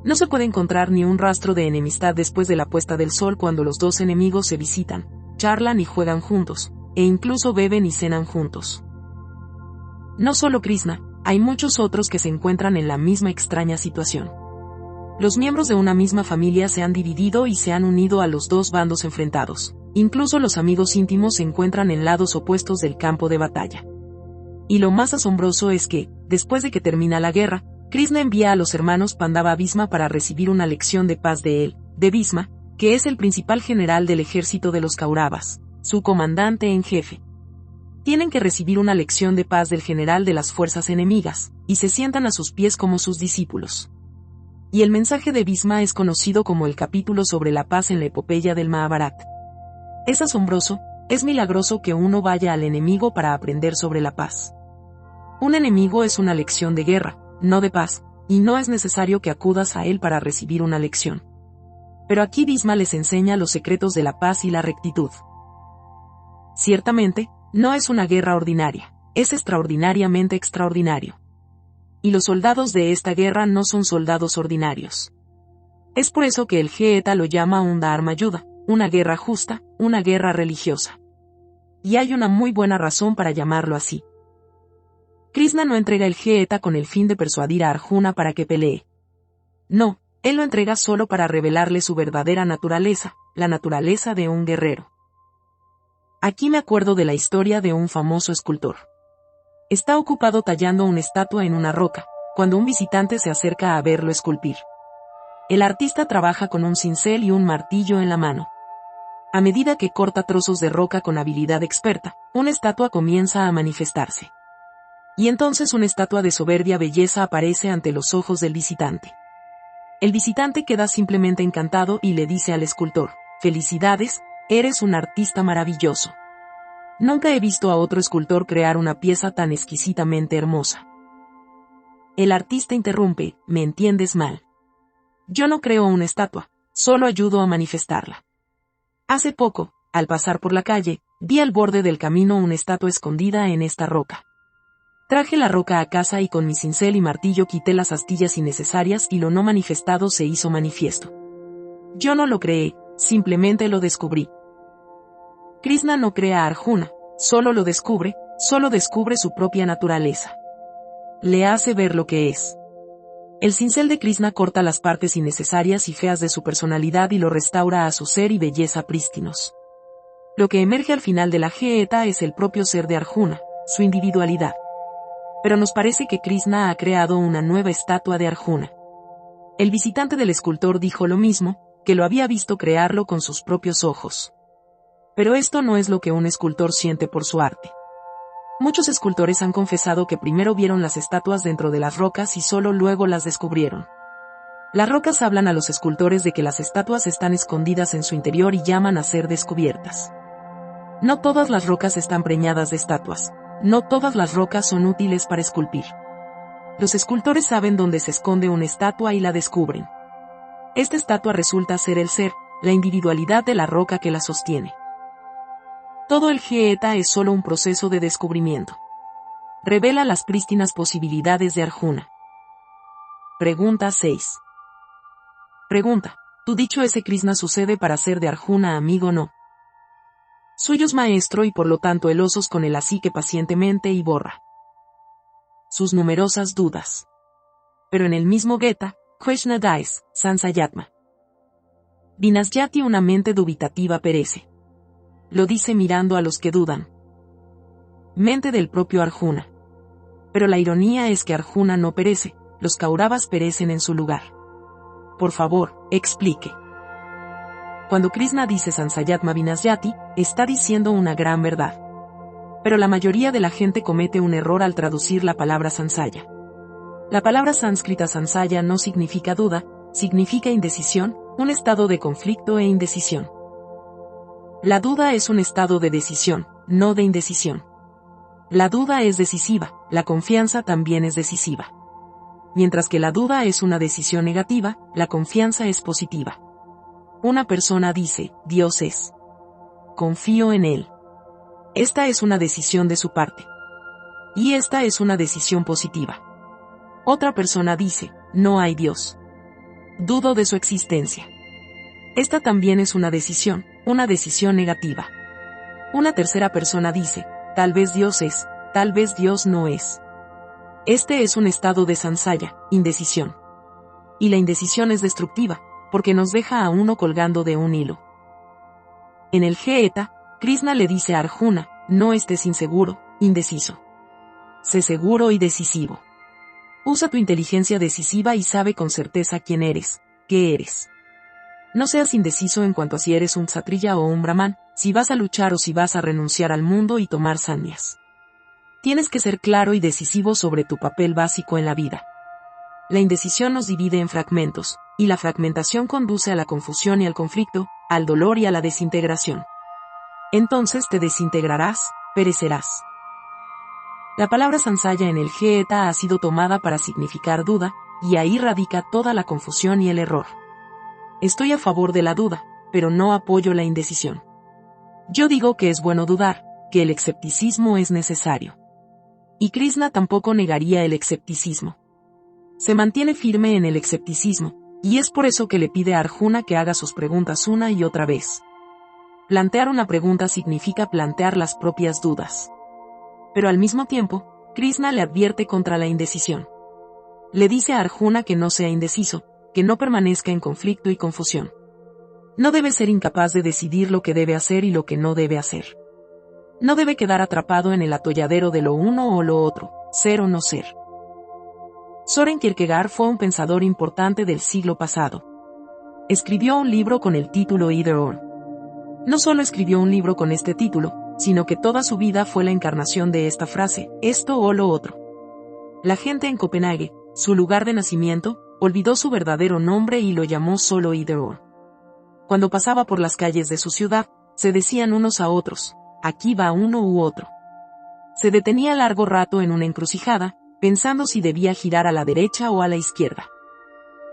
No se puede encontrar ni un rastro de enemistad después de la puesta del sol cuando los dos enemigos se visitan, charlan y juegan juntos, e incluso beben y cenan juntos. No solo Krishna, hay muchos otros que se encuentran en la misma extraña situación. Los miembros de una misma familia se han dividido y se han unido a los dos bandos enfrentados. Incluso los amigos íntimos se encuentran en lados opuestos del campo de batalla. Y lo más asombroso es que, después de que termina la guerra, Krishna envía a los hermanos Pandava a Bhisma para recibir una lección de paz de él, de Bhisma, que es el principal general del ejército de los Kauravas, su comandante en jefe. Tienen que recibir una lección de paz del general de las fuerzas enemigas, y se sientan a sus pies como sus discípulos. Y el mensaje de Bhisma es conocido como el capítulo sobre la paz en la epopeya del Mahabharata. Es asombroso, es milagroso que uno vaya al enemigo para aprender sobre la paz. Un enemigo es una lección de guerra, no de paz, y no es necesario que acudas a él para recibir una lección. Pero aquí Bhisma les enseña los secretos de la paz y la rectitud. Ciertamente, no es una guerra ordinaria, es extraordinariamente extraordinario. Y los soldados de esta guerra no son soldados ordinarios. Es por eso que el Gita lo llama un Dharma Yuddha, una guerra justa, una guerra religiosa. Y hay una muy buena razón para llamarlo así. Krishna no entrega el Gita con el fin de persuadir a Arjuna para que pelee. No, él lo entrega solo para revelarle su verdadera naturaleza, la naturaleza de un guerrero. Aquí me acuerdo de la historia de un famoso escultor. Está ocupado tallando una estatua en una roca, cuando un visitante se acerca a verlo esculpir. El artista trabaja con un cincel y un martillo en la mano. A medida que corta trozos de roca con habilidad experta, una estatua comienza a manifestarse. Y entonces una estatua de soberbia belleza aparece ante los ojos del visitante. El visitante queda simplemente encantado y le dice al escultor: «Felicidades, eres un artista maravilloso. Nunca he visto a otro escultor crear una pieza tan exquisitamente hermosa». El artista interrumpe: «Me entiendes mal. Yo no creo una estatua, solo ayudo a manifestarla. Hace poco, al pasar por la calle, vi al borde del camino una estatua escondida en esta roca. Traje la roca a casa y con mi cincel y martillo quité las astillas innecesarias y lo no manifestado se hizo manifiesto. Yo no lo creé, simplemente lo descubrí». Krishna no crea a Arjuna, solo lo descubre, solo descubre su propia naturaleza. Le hace ver lo que es. El cincel de Krishna corta las partes innecesarias y feas de su personalidad y lo restaura a su ser y belleza prístinos. Lo que emerge al final de la Gita es el propio ser de Arjuna, su individualidad. Pero nos parece que Krishna ha creado una nueva estatua de Arjuna. El visitante del escultor dijo lo mismo, que lo había visto crearlo con sus propios ojos. Pero esto no es lo que un escultor siente por su arte. Muchos escultores han confesado que primero vieron las estatuas dentro de las rocas y solo luego las descubrieron. Las rocas hablan a los escultores de que las estatuas están escondidas en su interior y llaman a ser descubiertas. No todas las rocas están preñadas de estatuas. No todas las rocas son útiles para esculpir. Los escultores saben dónde se esconde una estatua y la descubren. Esta estatua resulta ser el ser, la individualidad de la roca que la sostiene. Todo el Gita es solo un proceso de descubrimiento. Revela las prístinas posibilidades de Arjuna. Pregunta 6. Pregunta: ¿tu dicho ese Krishna sucede para ser de Arjuna amigo o no? Suyos maestro y por lo tanto elosos con él, así que pacientemente y borra sus numerosas dudas. Pero en el mismo Gita, Krishna dice, Sansayatma Vinasyati, una mente dubitativa perece. Lo dice mirando a los que dudan. Mente del propio Arjuna. Pero la ironía es que Arjuna no perece, los Kauravas perecen en su lugar. Por favor, explique. Cuando Krishna dice Sansayatma Vinasyati, está diciendo una gran verdad. Pero la mayoría de la gente comete un error al traducir la palabra sansaya. La palabra sánscrita sansaya no significa duda, significa indecisión, un estado de conflicto e indecisión. La duda es un estado de decisión, no de indecisión. La duda es decisiva, la confianza también es decisiva. Mientras que la duda es una decisión negativa, la confianza es positiva. Una persona dice, Dios es. Confío en Él. Esta es una decisión de su parte. Y esta es una decisión positiva. Otra persona dice, no hay Dios. dudo de su existencia. Esta también es una decisión negativa. Una tercera persona dice, tal vez Dios es, tal vez Dios no es. Este es un estado de sansaya, indecisión. Y la indecisión es destructiva, porque nos deja a uno colgando de un hilo. En el Gita, Krishna le dice a Arjuna, no estés inseguro, indeciso. Sé seguro y decisivo. Usa tu inteligencia decisiva y sabe con certeza quién eres, qué eres. No seas indeciso en cuanto a si eres un kshatriya o un brahman, si vas a luchar o si vas a renunciar al mundo y tomar sannyas. Tienes que ser claro y decisivo sobre tu papel básico en la vida. La indecisión nos divide en fragmentos, y la fragmentación conduce a la confusión y al conflicto, al dolor y a la desintegración. Entonces te desintegrarás, perecerás. La palabra sansaya en el Gita ha sido tomada para significar duda, y ahí radica toda la confusión y el error. Estoy a favor de la duda, pero no apoyo la indecisión. Yo digo que es bueno dudar, que el escepticismo es necesario. Y Krishna tampoco negaría el escepticismo. Se mantiene firme en el escepticismo, y es por eso que le pide a Arjuna que haga sus preguntas una y otra vez. Plantear una pregunta significa plantear las propias dudas. Pero al mismo tiempo, Krishna le advierte contra la indecisión. Le dice a Arjuna que no sea indeciso, que no permanezca en conflicto y confusión. No debe ser incapaz de decidir lo que debe hacer y lo que no debe hacer. No debe quedar atrapado en el atolladero de lo uno o lo otro, ser o no ser. Søren Kierkegaard fue un pensador importante del siglo pasado. Escribió un libro con el título Either or. No solo escribió un libro con este título, sino que toda su vida fue la encarnación de esta frase, esto o lo otro. La gente en Copenhague, su lugar de nacimiento, olvidó su verdadero nombre y lo llamó solo Either or. Cuando pasaba por las calles de su ciudad, se decían unos a otros, aquí va uno u otro. Se detenía largo rato en una encrucijada, pensando si debía girar a la derecha o a la izquierda.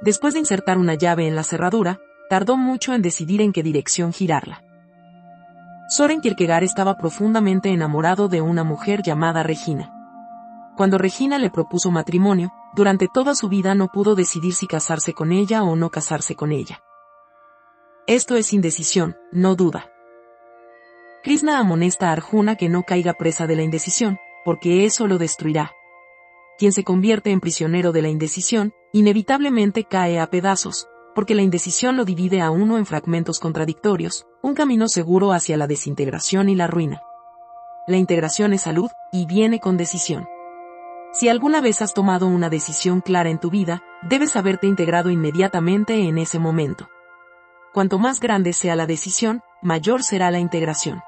Después de insertar una llave en la cerradura, tardó mucho en decidir en qué dirección girarla. Søren Kierkegaard estaba profundamente enamorado de una mujer llamada Regina. Cuando Regina le propuso matrimonio, durante toda su vida no pudo decidir si casarse con ella o no casarse con ella. Esto es indecisión, no duda. Krishna amonesta a Arjuna que no caiga presa de la indecisión, porque eso lo destruirá. Quien se convierte en prisionero de la indecisión, inevitablemente cae a pedazos, porque la indecisión lo divide a uno en fragmentos contradictorios, un camino seguro hacia la desintegración y la ruina. La integración es salud, y viene con decisión. Si alguna vez has tomado una decisión clara en tu vida, debes haberte integrado inmediatamente en ese momento. Cuanto más grande sea la decisión, mayor será la integración.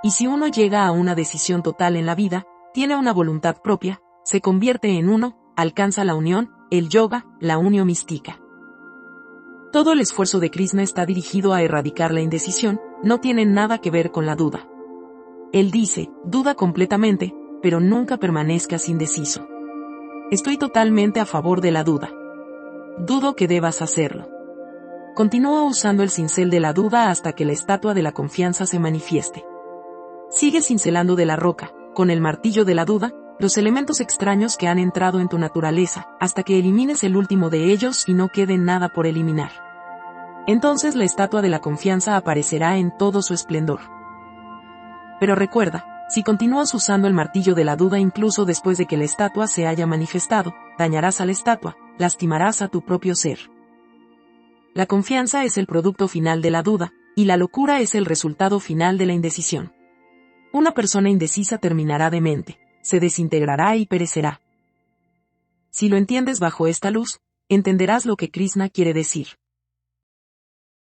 Y si uno llega a una decisión total en la vida, tiene una voluntad propia, se convierte en uno, alcanza la unión, el yoga, la unión mística. Todo el esfuerzo de Krishna está dirigido a erradicar la indecisión, no tiene nada que ver con la duda. Él dice, duda completamente, pero nunca permanezcas indeciso. Estoy totalmente a favor de la duda. Dudo que debas hacerlo. Continúa usando el cincel de la duda hasta que la estatua de la confianza se manifieste. Sigue cincelando de la roca, con el martillo de la duda, los elementos extraños que han entrado en tu naturaleza, hasta que elimines el último de ellos y no quede nada por eliminar. Entonces la estatua de la confianza aparecerá en todo su esplendor. Pero recuerda, si continúas usando el martillo de la duda incluso después de que la estatua se haya manifestado, dañarás a la estatua, lastimarás a tu propio ser. La confianza es el producto final de la duda, y la locura es el resultado final de la indecisión. Una persona indecisa terminará demente, se desintegrará y perecerá. Si lo entiendes bajo esta luz, entenderás lo que Krishna quiere decir.